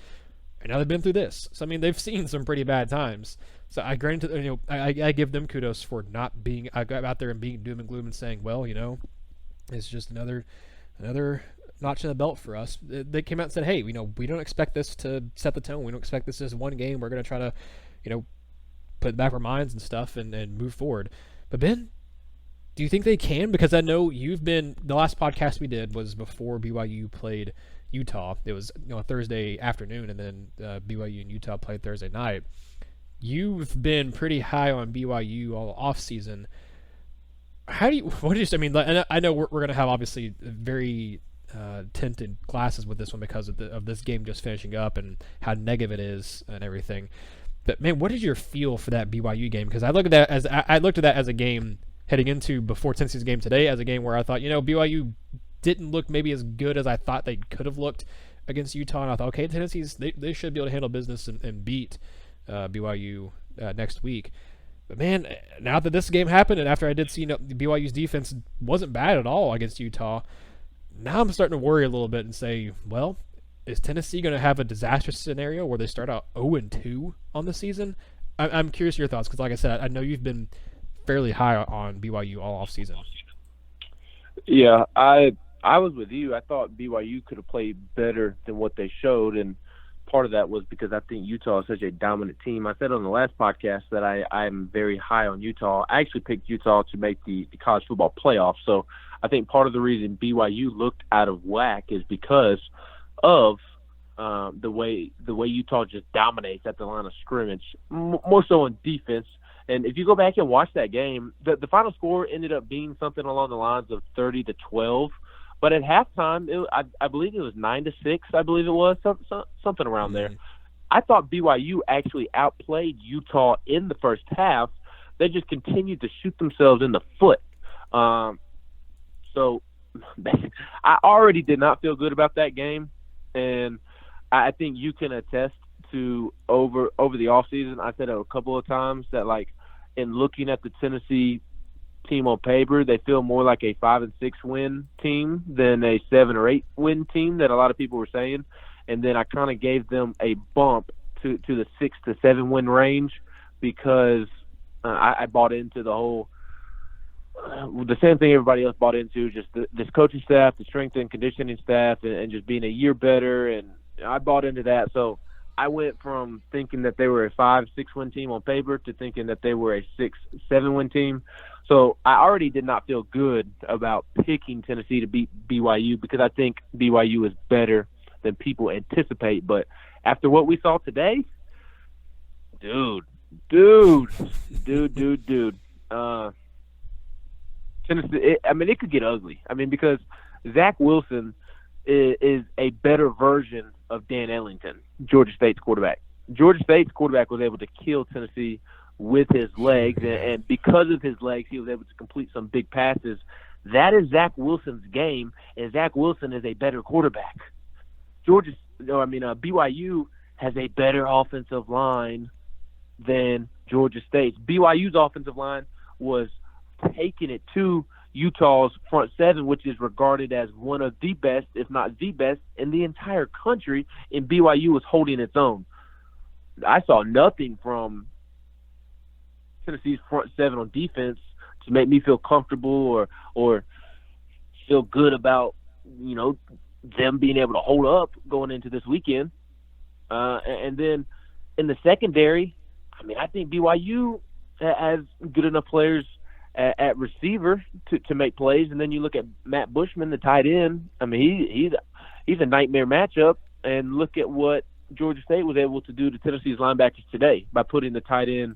S1: and now they've been through this. So I mean, they've seen some pretty bad times. So I give them kudos for not being out there and being doom and gloom and saying, well, it's just another notch in the belt for us. They came out and said, hey, we don't expect this to set the tone. We don't expect this as one game. We're going to try to, put it back our minds and stuff and move forward. But Ben, do you think they can? Because I know the last podcast we did was before BYU played Utah. It was a Thursday afternoon, and then BYU and Utah played Thursday night. You've been pretty high on BYU all off season. I mean, I know we're going to have obviously very tinted glasses with this one because of this game just finishing up and how negative it is and everything. But man, what is your feel for that BYU game? Because I looked at that as a game heading into before Tennessee's game today as a game where I thought, BYU didn't look maybe as good as I thought they could have looked against Utah. And I thought, okay, they should be able to handle business and beat BYU next week. But man, now that this game happened and after I did see BYU's defense wasn't bad at all against Utah, now I'm starting to worry a little bit and say, well, is Tennessee going to have a disastrous scenario where they start out 0-2 on the season? I'm curious your thoughts because, like I said, I know you've been fairly high on BYU all off season.
S2: Yeah, I was with you. I thought BYU could have played better than what they showed, and part of that was because I think Utah is such a dominant team. I said on the last podcast that I'm very high on Utah. I actually picked Utah to make the college football playoff. So I think part of the reason BYU looked out of whack is because of the way Utah just dominates at the line of scrimmage, more so on defense. And if you go back and watch that game, the final score ended up being something along the lines of 30-12. But at halftime, I believe it was 9-6. I believe it was something around there. I thought BYU actually outplayed Utah in the first half. They just continued to shoot themselves in the foot. So I already did not feel good about that game, and I think you can attest to over the offseason. I said it a couple of times that, like, in looking at the Tennessee team on paper, they feel more like a 5-6 win team than a 7 or 8 win team that a lot of people were saying. And then I kind of gave them a bump to the 6 to 7 win range because I bought into the whole the same thing everybody else bought into, just this coaching staff, the strength and conditioning staff, and just being a year better. And I bought into that. So I went from thinking that they were a 5-6 win team on paper to thinking that they were a 6-7 win team. So I already did not feel good about picking Tennessee to beat BYU because I think BYU is better than people anticipate. But after what we saw today, dude. Tennessee, it could get ugly. Because Zach Wilson is a better version of Dan Ellington, Georgia State's quarterback. Georgia State's quarterback was able to kill Tennessee with his legs, and because of his legs, he was able to complete some big passes. That is Zach Wilson's game, and Zach Wilson is a better quarterback. BYU has a better offensive line than Georgia State's. BYU's offensive line was taking it to Utah's front seven, which is regarded as one of the best, if not the best, in the entire country, and BYU was holding its own. I saw nothing from Tennessee's front seven on defense to make me feel comfortable or feel good about, them being able to hold up going into this weekend. And then in the secondary, I think BYU has good enough players at receiver to make plays. And then you look at Matt Bushman, the tight end. He's a nightmare matchup. And look at what Georgia State was able to do to Tennessee's linebackers today by putting the tight end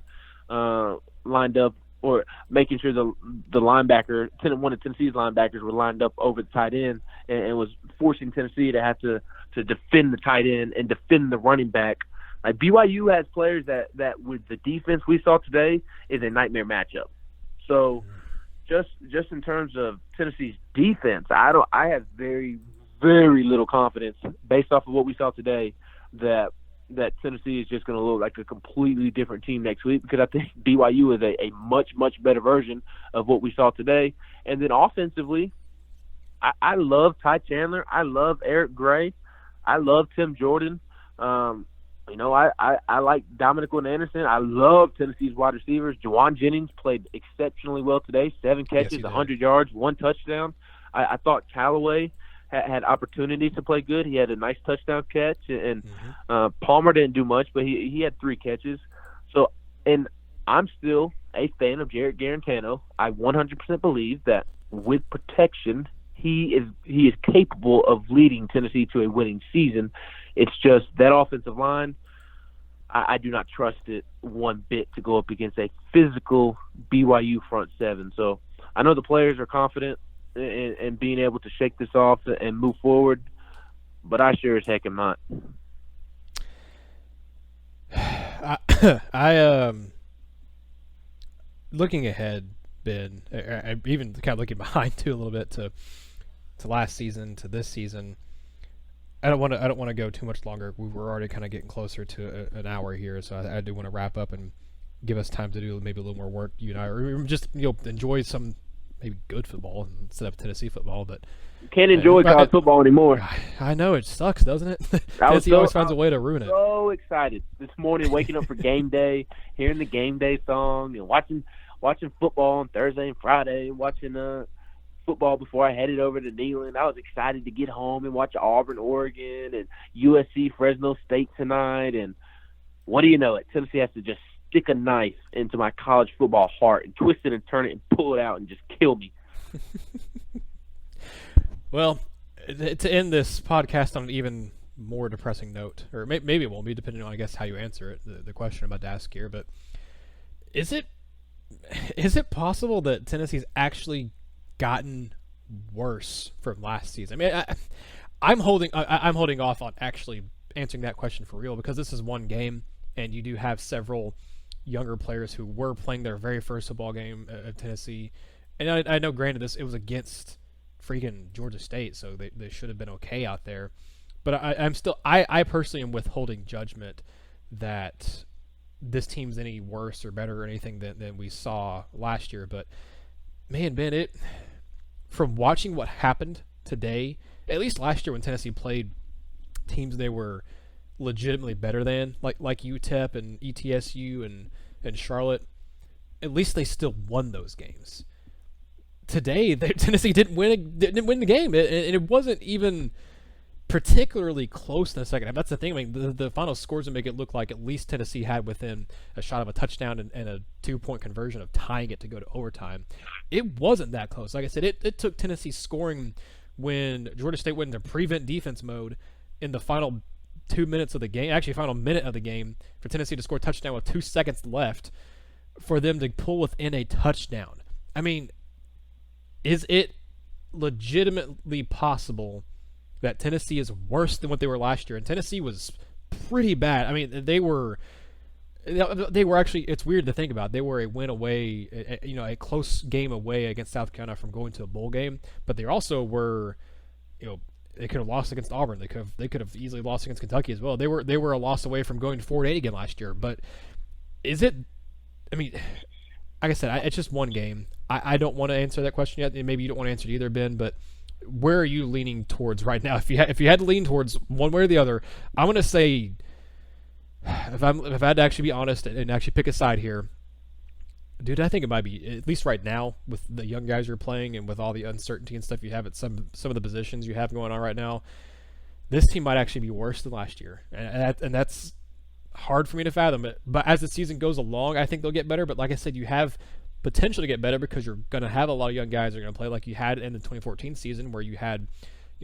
S2: lined up, or making sure the linebacker, one of Tennessee's linebackers, were lined up over the tight end, and was forcing Tennessee to have to defend the tight end and defend the running back. Like, BYU has players that with the defense we saw today is a nightmare matchup. So just in terms of Tennessee's defense, I have very, very little confidence based off of what we saw today that Tennessee is just going to look like a completely different team next week, because I think BYU is a much, much better version of what we saw today. And then offensively, I love Ty Chandler. I love Eric Gray. I love Tim Jordan. I like Dominic Anderson. I love Tennessee's wide receivers. Juwan Jennings played exceptionally well today. 7 catches, 100 yards, 1 touchdown. I thought Callaway had opportunities to play good. He had a nice touchdown catch, and Palmer didn't do much, but he had 3 catches. So, and I'm still a fan of Jarrett Garantano. I 100% believe that with protection, he is capable of leading Tennessee to a winning season. It's just that offensive line, I do not trust it one bit to go up against a physical BYU front seven. So I know the players are confident and being able to shake this off and move forward, but I sure as heck am not.
S1: I looking ahead, Ben, I even kind of looking behind too a little bit to last season, to this season. I don't want to go too much longer. We were already kind of getting closer to an hour here, so I do want to wrap up and give us time to do maybe a little more work, you and I, or just enjoy some maybe good football instead of Tennessee football. But
S2: can't enjoy college football anymore.
S1: I know, it sucks, doesn't it? Tennessee always finds a way to ruin it.
S2: So excited this morning, waking up for game day, hearing the game day song, watching football on Thursday and Friday, watching football before I headed over to Neyland. I was excited to get home and watch Auburn, Oregon, and USC, Fresno State tonight. And what do you know? Tennessee has to just stick a knife into my college football heart and twist it and turn it and pull it out and just kill me.
S1: Well, to end this podcast on an even more depressing note, or maybe it won't be, depending on, I guess, how you answer it, the question I'm about to ask here, but is it possible that Tennessee's actually gotten worse from last season? I mean, I'm holding off on actually answering that question for real, because this is one game, and you do have several younger players who were playing their very first football game at Tennessee. And I know, granted, it was against freaking Georgia State, so they should have been okay out there. But I personally am withholding judgment that this team's any worse or better or anything than we saw last year. But man, Ben, from watching what happened today, at least last year when Tennessee played teams they were legitimately better than, like UTEP and ETSU and Charlotte, at least they still won those games. Today, Tennessee didn't win the game, and it wasn't even particularly close in the second half. That's the thing. I mean, the final scores would make it look like at least Tennessee had within a shot of a touchdown and a 2-point conversion of tying it to go to overtime. It wasn't that close. Like I said, it took Tennessee scoring when Georgia State went into prevent defense mode in the final 2 minutes of the game, actually final minute of the game, for Tennessee to score a touchdown with 2 seconds left for them to pull within a touchdown. I mean, is it legitimately possible that Tennessee is worse than what they were last year? And Tennessee was pretty bad. I mean, they were actually, it's weird to think about. They were a win away, a close game away against South Carolina from going to a bowl game, but they also were, they could have lost against Auburn. They could have easily lost against Kentucky as well. They were a loss away from going 4-8 again last year. But is it? I mean, like I said, it's just one game. I don't want to answer that question yet, and maybe you don't want to answer it either, Ben. But where are you leaning towards right now? If you had to lean towards one way or the other, I'm going to say, if I had to actually be honest and actually pick a side here, dude, I think it might be, at least right now, with the young guys you're playing and with all the uncertainty and stuff you have at some of the positions you have going on right now, this team might actually be worse than last year, and that's hard for me to fathom. But as the season goes along, I think they'll get better. But like I said, you have potential to get better because you're going to have a lot of young guys that are going to play like you had in the 2014 season, where you had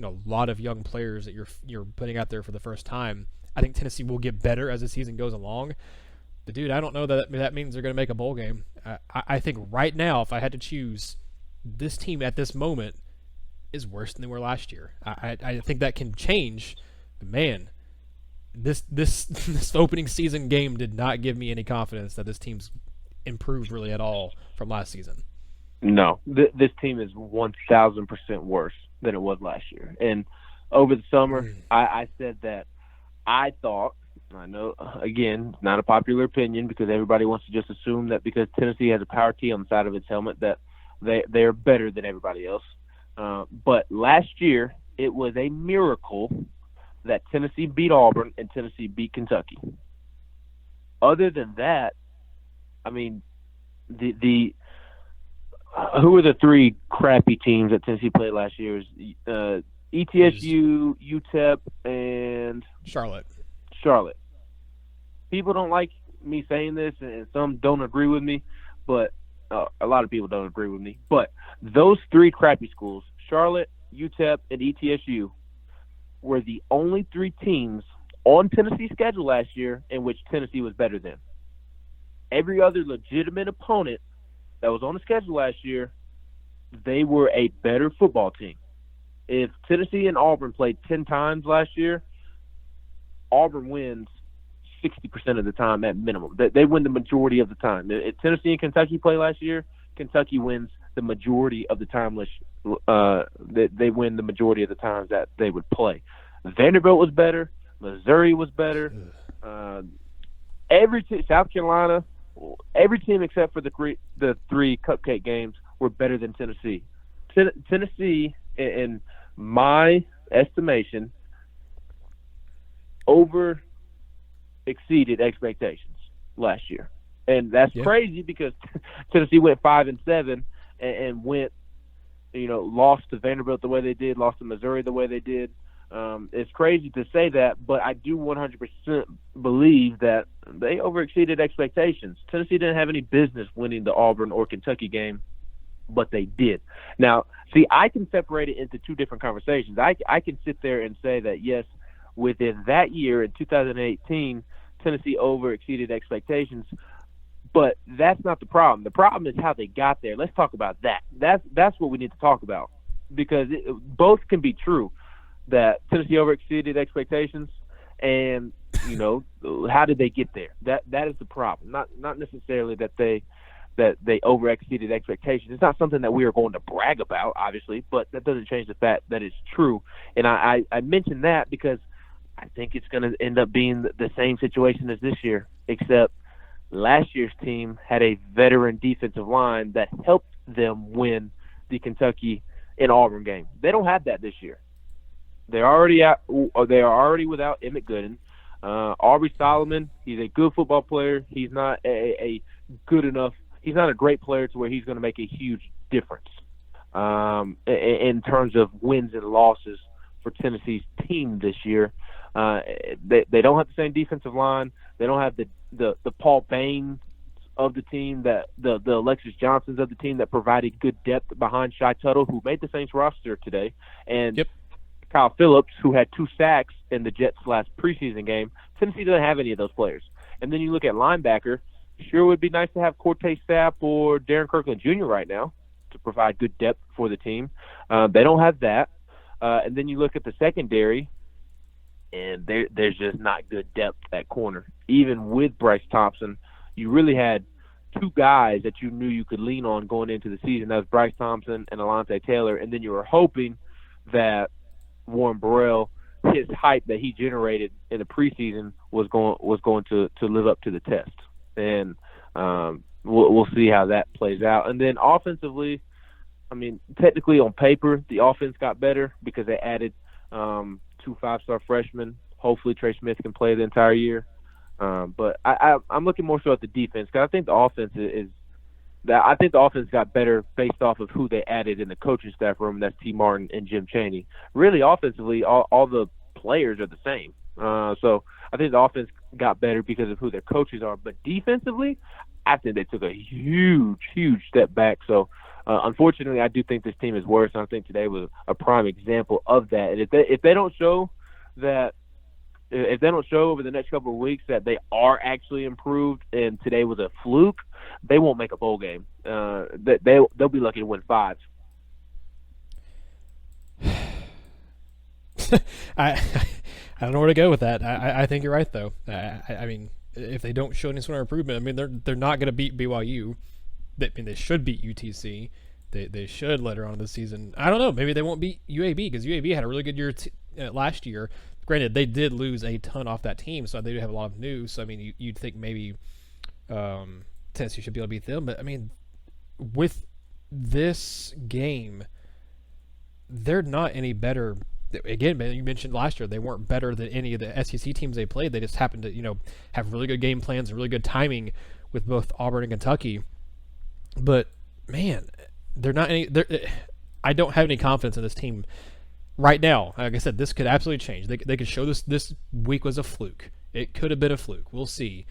S1: a lot of young players that you're putting out there for the first time. I think Tennessee will get better as the season goes along. But dude, I don't know that means they're going to make a bowl game. I think right now, if I had to choose, this team at this moment is worse than they were last year. I think that can change, but man, this opening season game did not give me any confidence that this team's improved really at all from last season.
S2: No, this team is 1,000% worse than it was last year. And over the summer, I said that I thought, I know, again, it's not a popular opinion because everybody wants to just assume that because Tennessee has a power T on the side of its helmet that they're better than everybody else. But last year, it was a miracle that Tennessee beat Auburn and Tennessee beat Kentucky. Other than that, I mean, who were the three crappy teams that Tennessee played last year? ETSU, UTEP, and
S1: Charlotte.
S2: People don't like me saying this, and some don't agree with me, but a lot of people don't agree with me. But those three crappy schools, Charlotte, UTEP, and ETSU, were the only three teams on Tennessee's schedule last year in which Tennessee was better than. Every other legitimate opponent that was on the schedule last year, they were a better football team. If Tennessee and Auburn played 10 times last year, Auburn wins 60% of the time at minimum. They win the majority of the time. If Tennessee and Kentucky play last year, Kentucky wins the majority of the time. They win the majority of the times that they would play. Vanderbilt was better. Missouri was better. South Carolina, every team except for the three cupcake games were better than Tennessee. Tennessee, in my estimation, over exceeded expectations last year, and that's crazy because Tennessee went 5-7 and went lost to Vanderbilt the way they did, lost to Missouri the way they did. It's crazy to say that, but I do 100% believe that they overexceeded expectations. Tennessee didn't have any business winning the Auburn or Kentucky game, but they did. Now, see, I can separate it into two different conversations. I can sit there and say that, yes, within that year in 2018, Tennessee overexceeded expectations, but that's not the problem. The problem is how they got there. Let's talk about that. That's what we need to talk about, because both can be true, that Tennessee overexceeded expectations and, how did they get there? That is the problem. Not necessarily that they overexceeded expectations. It's not something that we are going to brag about, obviously, but that doesn't change the fact that it's true. And I mentioned that because I think it's going to end up being the same situation as this year, except last year's team had a veteran defensive line that helped them win the Kentucky and Auburn game. They don't have that this year. They are already without Emmett Gooden. Aubrey Solomon, he's a good football player. He's not a good enough. He's not a great player to where he's going to make a huge difference in terms of wins and losses for Tennessee's team this year. They don't have the same defensive line. They don't have the Paul Baines of the team, that the Alexis Johnsons of the team that provided good depth behind Shy Tuttle, who made the Saints roster today, and Kyle Phillips, who had 2 sacks in the Jets last preseason game. Tennessee doesn't have any of those players. And then you look at linebacker, sure would be nice to have Cortez Sapp or Darren Kirkland Jr. right now to provide good depth for the team. They don't have that. And then you look at the secondary, and there's just not good depth at corner. Even with Bryce Thompson, you really had 2 guys that you knew you could lean on going into the season. That was Bryce Thompson and Alontae Taylor. And then you were hoping that Warren Burrell, his hype that he generated in the preseason was going to live up to the test. And we'll see how that plays out. And then offensively, I mean, technically on paper, the offense got better because they added 2 5-star freshmen. Hopefully Trey Smith can play the entire year. But I'm looking more so at the defense, because I think the offense got better based off of who they added in the coaching staff room. That's T. Martin and Jim Chaney. Really, offensively, all the players are the same. So I think the offense got better because of who their coaches are. But defensively, I think they took a huge, huge step back. So unfortunately, I do think this team is worse. And I think today was a prime example of that. And if they don't show over the next couple of weeks that they are actually improved and today was a fluke, they won't make a bowl game. They'll be lucky to win 5.
S1: I don't know where to go with that. I think you're right, though. I mean, if they don't show any sort of improvement, I mean, they're not going to beat BYU. They should beat UTC. They should later on in the season. I don't know. Maybe they won't beat UAB, because UAB had a really good year last year. Granted, they did lose a ton off that team, so they do have a lot of news. So, I mean, you'd think maybe Tennessee should be able to beat them. But, I mean, with this game, they're not any better. Again, man, you mentioned last year they weren't better than any of the SEC teams they played. They just happened to, have really good game plans and really good timing with both Auburn and Kentucky. But, man, they're not any. I don't have any confidence in this team right now. Like I said, this could absolutely change. They could show this week was a fluke. It could have been a fluke. We'll see.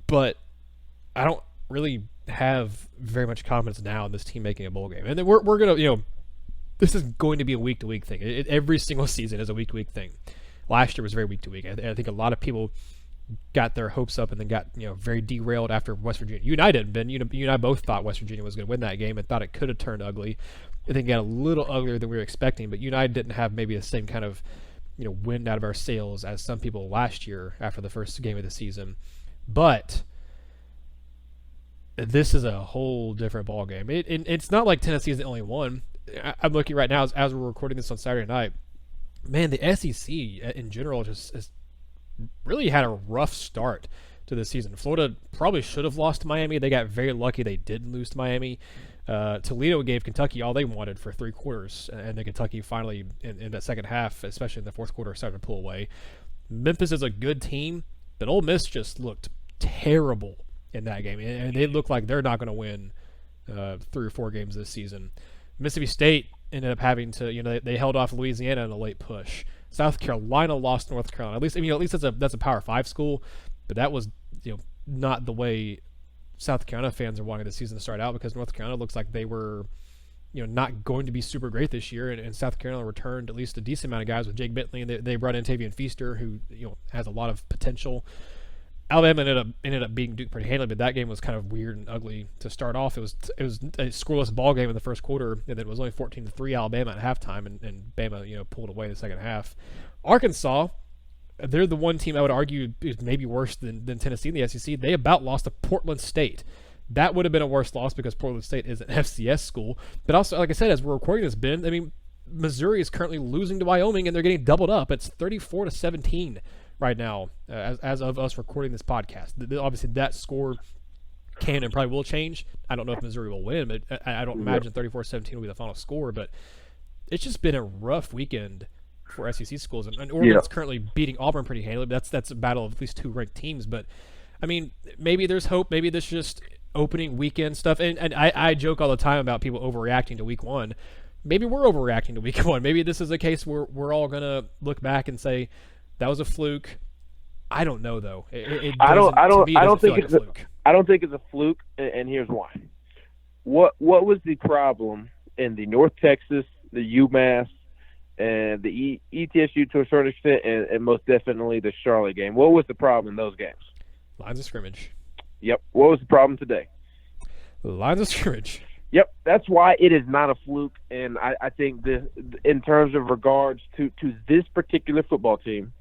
S1: But I don't really have very much confidence now in this team making a bowl game. And then we're going to, this is going to be a week-to-week thing. Every single season is a week-to-week thing. Last year was very week-to-week. I think a lot of people got their hopes up and then got very derailed after West Virginia. You and I didn't, Ben. You and I both thought West Virginia was going to win that game and thought it could have turned ugly. I think it got a little uglier than we were expecting, but you and I didn't have maybe the same kind of wind out of our sails as some people last year after the first game of the season. But this is a whole different ball game. It's not like Tennessee is the only one. I'm looking right now as we're recording this on Saturday night. Man, the SEC in general just has really had a rough start to the season. Florida probably should have lost to Miami. They got very lucky they didn't lose to Miami. Toledo gave Kentucky all they wanted for 3 quarters, and then Kentucky finally, in that second half, especially in the fourth quarter, started to pull away. Memphis is a good team, but Ole Miss just looked terrible in that game, and they look like they're not going to win 3 or 4 games this season. Mississippi State ended up having to, they held off Louisiana in a late push. South Carolina lost North Carolina. At least that's a Power 5 school, but that was, not the way South Carolina fans are wanting the season to start out, because North Carolina looks like they were, not going to be super great this year, and South Carolina returned at least a decent amount of guys with Jake Bentley, and they brought in Tavian Feaster, who has a lot of potential. Alabama ended up beating Duke pretty handily, but that game was kind of weird and ugly to start off. It was a scoreless ball game in the first quarter, and then it was only 14-3 Alabama at halftime, and Bama pulled away in the second half. Arkansas, they're the one team I would argue is maybe worse than Tennessee in the SEC. They about lost to Portland State. That would have been a worse loss because Portland State is an FCS school. But also, like I said, as we're recording this, Ben, Missouri is currently losing to Wyoming, and they're getting doubled up. It's 34-17 right now, as of us recording this podcast. Obviously, that score can and probably will change. I don't know if Missouri will win, but I don't imagine 34-17 will be the final score. But it's just been a rough weekend for SEC schools, and Oregon's currently beating Auburn pretty handily. But that's a battle of at least two ranked teams. But maybe there's hope. Maybe this is just opening weekend stuff. And I joke all the time about people overreacting to week one. Maybe we're overreacting to week one. Maybe this is a case where we're all gonna look back and say that was a fluke. I don't know though. I don't think it's a fluke, and here's why. What was the problem in the North Texas, the UMass, and the ETSU to a certain extent, and most definitely the Charlotte game? What was the problem in those games? Lines of scrimmage.
S2: Yep. What was the problem today?
S1: Lines of scrimmage.
S2: Yep, that's why it is not a fluke, and I think in terms of regards to this particular football team,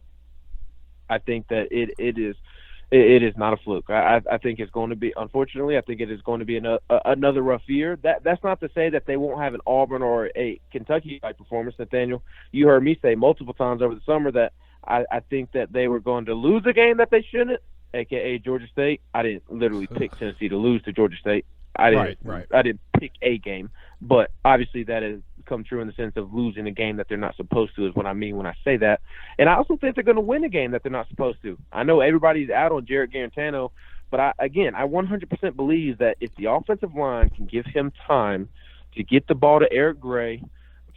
S2: I think that it is not a fluke. I think it's going to be, unfortunately, I think it is going to be another rough year. That's not to say that they won't have an Auburn or a Kentucky-type performance, Nathaniel. You heard me say multiple times over the summer that I think that they were going to lose a game that they shouldn't, a.k.a. Georgia State. I didn't literally pick Tennessee to lose to Georgia State. I didn't pick a game, but obviously that has come true in the sense of losing a game that they're not supposed to is what I mean when I say that. And I also think they're going to win a game that they're not supposed to. I know everybody's out on Jarantano, but I 100% believe that if the offensive line can give him time to get the ball to Eric Gray,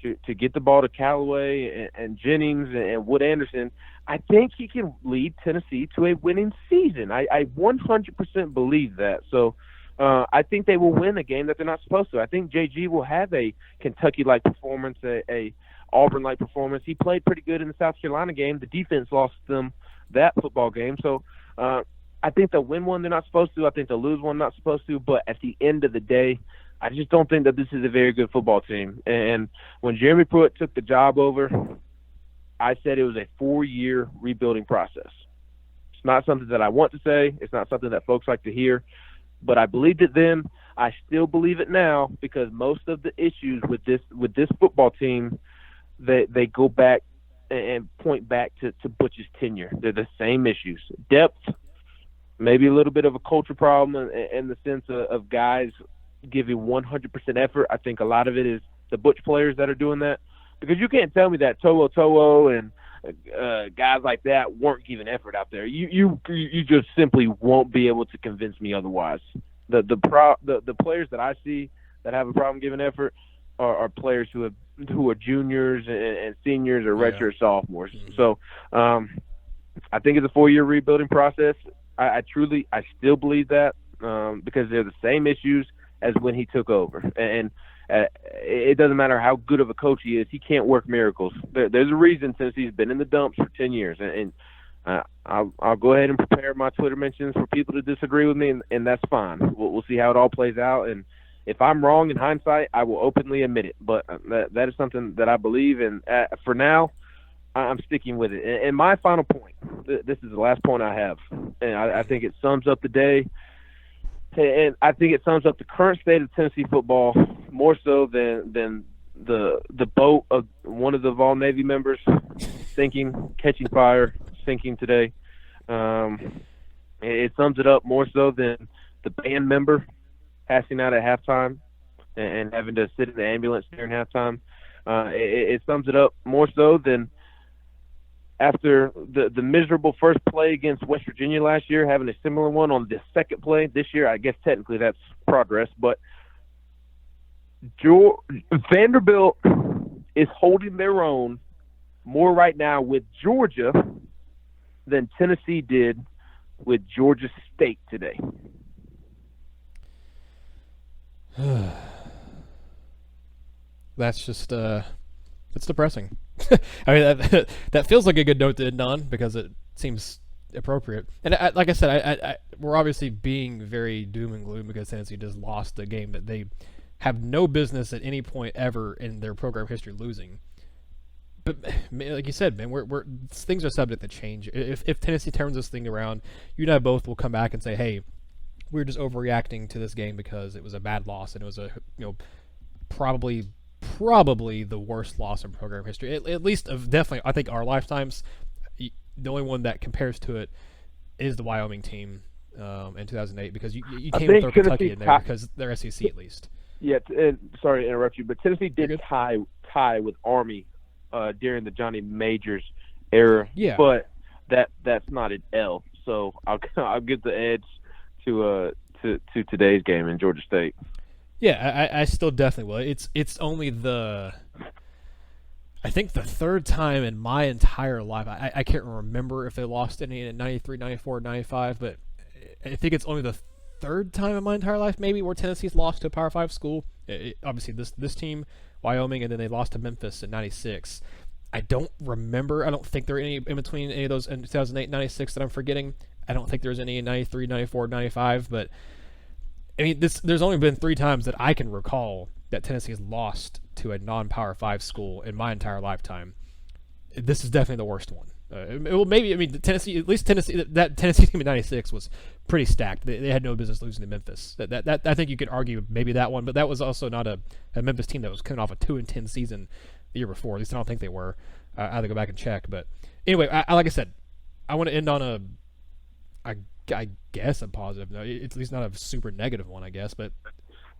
S2: to get the ball to Callaway and Jennings and Wood Anderson, I think he can lead Tennessee to a winning season. I 100% believe that. So I think they will win a game that they're not supposed to. I think JG will have a Kentucky-like performance, a Auburn-like performance. He played pretty good in the South Carolina game. The defense lost them that football game. So I think they'll win one they're not supposed to. I think they'll lose one they're not supposed to. But at the end of the day, I just don't think that this is a very good football team. And when Jeremy Pruitt took the job over, I said it was a 4-year rebuilding process. It's not something that I want to say. It's not something that folks like to hear. But I believed it then. I still believe it now because most of the issues with this football team, they go back and point back to Butch's tenure. They're the same issues. Depth, maybe a little bit of a culture problem in the sense of guys giving 100% effort. I think a lot of it is the Butch players that are doing that. Because you can't tell me that To'o and guys like that weren't giving effort out there. You just simply won't be able to convince me otherwise. The players that I see that have a problem giving effort are players who are juniors and seniors or redshirt sophomores. Mm-hmm. So I think it's a 4-year rebuilding process. I still believe that because they're the same issues as when he took over. And it doesn't matter how good of a coach he is. He can't work miracles. There's a reason Tennessee's been in the dumps for 10 years. And I'll go ahead and prepare my Twitter mentions for people to disagree with me, and that's fine. We'll see how it all plays out. And if I'm wrong in hindsight, I will openly admit it. But that is something that I believe in. For now, I'm sticking with it. And my final point, this is the last point I have, and I think it sums up the day. And I think it sums up the current state of Tennessee football more so than the boat of one of the Vol Navy members catching fire, sinking today. It sums it up more so than the band member passing out at halftime and having to sit in the ambulance during halftime. It sums it up more so than after the miserable first play against West Virginia last year, having a similar one on the second play this year. I guess technically that's progress, but Vanderbilt is holding their own more right now with Georgia than Tennessee did with Georgia State today.
S1: That's just it's depressing. I mean, that feels like a good note to end on because it seems appropriate. And like I said, we're obviously being very doom and gloom because Tennessee just lost a game that they have no business at any point ever in their program history losing. But like you said, man, we're things are subject to change. If Tennessee turns this thing around, you and I both will come back and say, hey, we're just overreacting to this game because it was a bad loss and it was probably the worst loss in program history, at least of definitely I think our lifetimes. The only one that compares to it is the Wyoming team in 2008 because you came and throw Kentucky in there because they're SEC at least.
S2: Yeah, and sorry to interrupt you, but Tennessee did tie with Army during the Johnny Majors era.
S1: Yeah,
S2: but that's not an L. So I'll give the edge to today's game in Georgia State.
S1: Yeah, I still definitely will. It's only I think the third time in my entire life. I can't remember if they lost any in 93, 94, 95, but I think it's only the third time in my entire life maybe where Tennessee's lost to a Power 5 school. Obviously this team, Wyoming, and then they lost to Memphis in 96. I don't remember. I don't think there are any in between any of those in 2008, 96 that I'm forgetting. I don't think there's any in 93, 94, 95, but I mean, there's only been 3 times that I can recall that Tennessee has lost to a non-Power 5 school in my entire lifetime. This is definitely the worst one. Tennessee, at least Tennessee, that Tennessee team in '96 was pretty stacked. They had no business losing to Memphis. That I think you could argue maybe that one, but that was also not a Memphis team that was coming off a 2-10 season the year before. At least I don't think they were. I have to go back and check. But anyway, like I said, I want to end on I guess a positive note. It's at least not a super negative one, I guess. But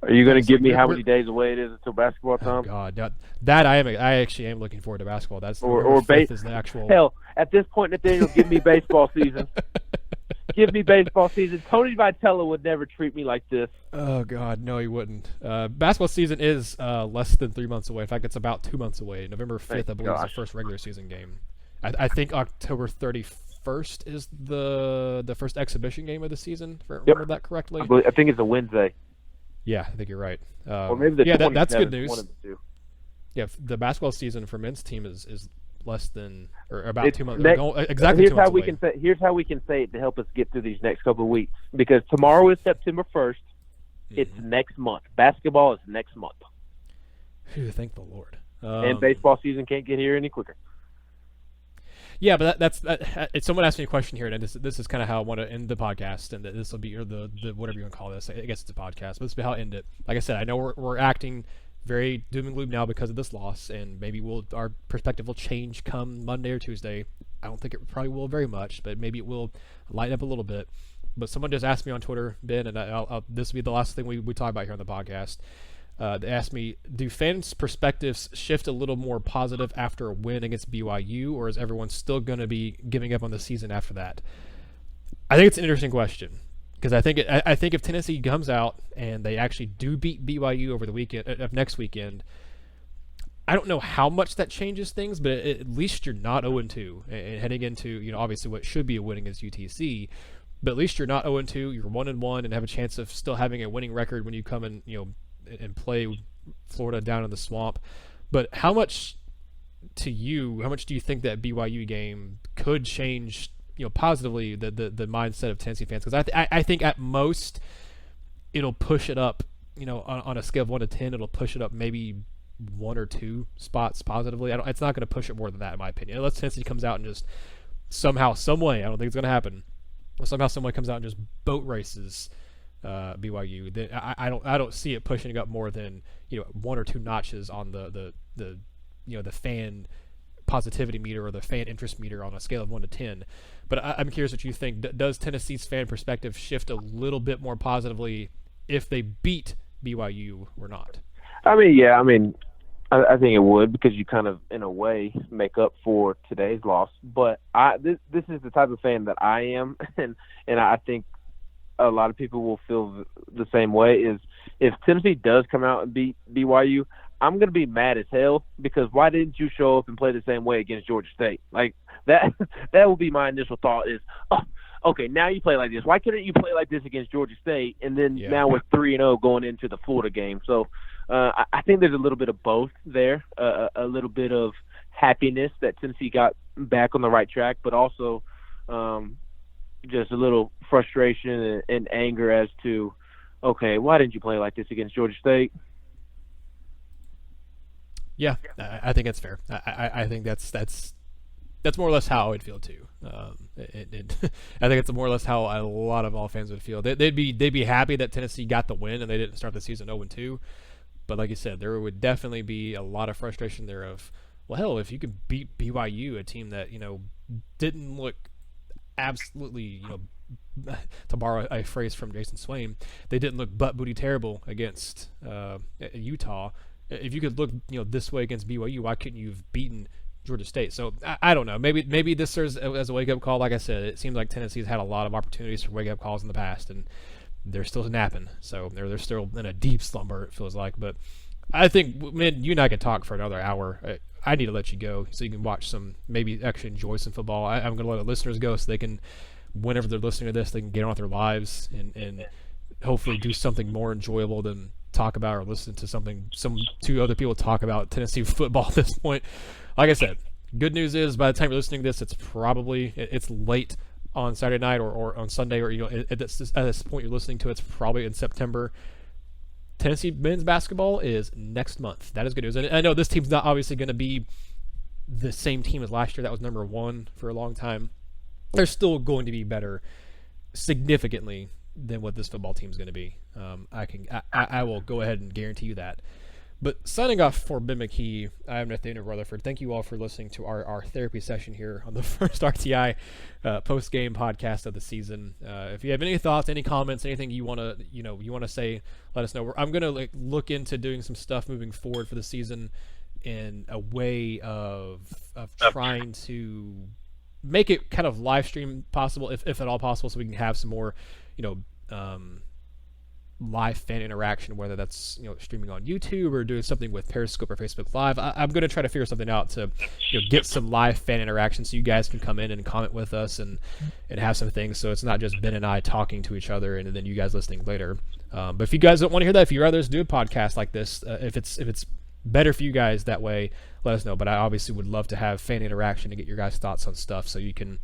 S2: are you going to give me how many days away it is until basketball time?
S1: Oh God, that I actually am looking forward to basketball. That's
S2: or
S1: is the actual.
S2: Hell, at this point, Nathaniel, give me baseball season. Give me baseball season. Tony Vitello would never treat me like this.
S1: Oh God, no, he wouldn't. Basketball season is less than 3 months away. In fact, it's about 2 months away. November 5th, I believe, is the first regular season game. I think October 31st is the first exhibition game of the season. If I remember that correctly.
S2: I think it's a Wednesday.
S1: Yeah, I think you're right.
S2: Or maybe
S1: that's good news.
S2: One of the two.
S1: Yeah, the basketball season for men's team is less than or about 2 months.
S2: Exactly. Here's how we can say. Here's how we can say it to help us get through these next couple of weeks. Because tomorrow is September 1st. It's next month. Basketball is next month.
S1: Phew, thank the Lord.
S2: And baseball season can't get here any quicker.
S1: Yeah, but that's someone asked me a question here, and this is kind of how I want to end the podcast, and this will be the whatever you want to call this. I guess it's a podcast, but this will be how I end it. Like I said, I know we're acting very doom and gloom now because of this loss, and maybe our perspective will change come Monday or Tuesday. I don't think it probably will very much, but maybe it will lighten up a little bit. But someone just asked me on Twitter, Ben, and this will be the last thing we talk about here on the podcast. They asked me, do fans' perspectives shift a little more positive after a win against BYU, or is everyone still going to be giving up on the season after that? I think it's an interesting question because I think if Tennessee comes out and they actually do beat BYU over the weekend of next weekend, I don't know how much that changes things, but at least you're not 0-2 and heading into obviously what should be a win against UTC. But at least you're not 0-2. You're 1-1 and have a chance of still having a winning record when you come in, and play Florida down in the swamp. But how much do you think that BYU game could change, positively the mindset of Tennessee fans? Because I think at most it'll push it up, on a scale of 1 to 10, it'll push it up maybe 1 or 2 spots positively. It's not going to push it more than that, in my opinion. Unless Tennessee comes out and just somehow, some way, I don't think it's going to happen. Somehow someone comes out and just boat races BYU, then I don't see it pushing up more than 1 or 2 notches on the fan positivity meter or the fan interest meter on a scale of 1 to 10. But I'm curious what you think. Does Tennessee's fan perspective shift a little bit more positively if they beat BYU or not?
S2: I mean, I think it would, because you kind of, in a way, make up for today's loss. But this is the type of fan that I am, and I think a lot of people will feel the same way, is if Tennessee does come out and beat BYU, I'm going to be mad as hell, because why didn't you show up and play the same way against Georgia State? Like, that will be my initial thought is, oh, okay, now you play like this. Why couldn't you play like this against Georgia State? And then now we're 3-0 going into the Florida game. So I think there's a little bit of both there, a little bit of happiness that Tennessee got back on the right track, but also just a little frustration and anger as to, okay, why didn't you play like this against Georgia State?
S1: Yeah, I think that's fair. I think that's more or less how I would feel too. I think it's more or less how a lot of all fans would feel. They'd be happy that Tennessee got the win and they didn't start the season 0-2. But like you said, there would definitely be a lot of frustration there of, well, hell, if you could beat BYU, a team that, didn't look absolutely, to borrow a phrase from Jason Swain, they didn't look butt booty terrible against Utah. If you could look, this way against BYU, why couldn't you have beaten Georgia State? So I don't know. Maybe this serves as a wake-up call. Like I said, it seems like Tennessee's had a lot of opportunities for wake-up calls in the past, and they're still napping. So they're still in a deep slumber, it feels like. But I think, man, you and I could talk for another hour. I need to let you go so you can watch some, maybe actually enjoy some football. I'm going to let the listeners go so they can, whenever they're listening to this, they can get on with their lives and hopefully do something more enjoyable than talk about or listen to two other people talk about Tennessee football at this point. Like I said, good news is by the time you're listening to this, it's late on Saturday night or on Sunday, or at this point you're listening to it's probably in September. Tennessee men's basketball is next month. That is good news. And I know this team's not obviously going to be the same team as last year. That was number one for a long time. They're still going to be better significantly than what this football team is going to be. I will go ahead and guarantee you that. But signing off for Ben McKee, I'm Nathaniel Rutherford. Thank you all for listening to our therapy session here on the first RTI post-game podcast of the season. If you have any thoughts, any comments, anything you want to say, let us know. I'm going to look into doing some stuff moving forward for the season in a way of trying to make it kind of live stream possible, if at all possible, so we can have some more, live fan interaction, whether that's streaming on YouTube or doing something with Periscope or Facebook Live. I'm going to try to figure something out to get some live fan interaction so you guys can come in and comment with us and have some things, so it's not just Ben and I talking to each other and then you guys listening later. But if you guys don't want to hear that, if you'd rather us do a podcast like this, if it's better for you guys that way, let us know. But I obviously would love to have fan interaction to get your guys' thoughts on stuff, so you can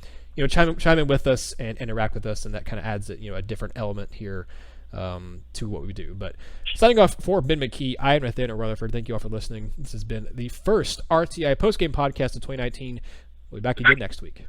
S1: chime in with us and interact with us, and that kind of adds a different element here to what we do. But signing off for Ben McKee, I am Nathaniel Rutherford. Thank you all for listening. This has been the first RTI postgame podcast of 2019. We'll be back again next week.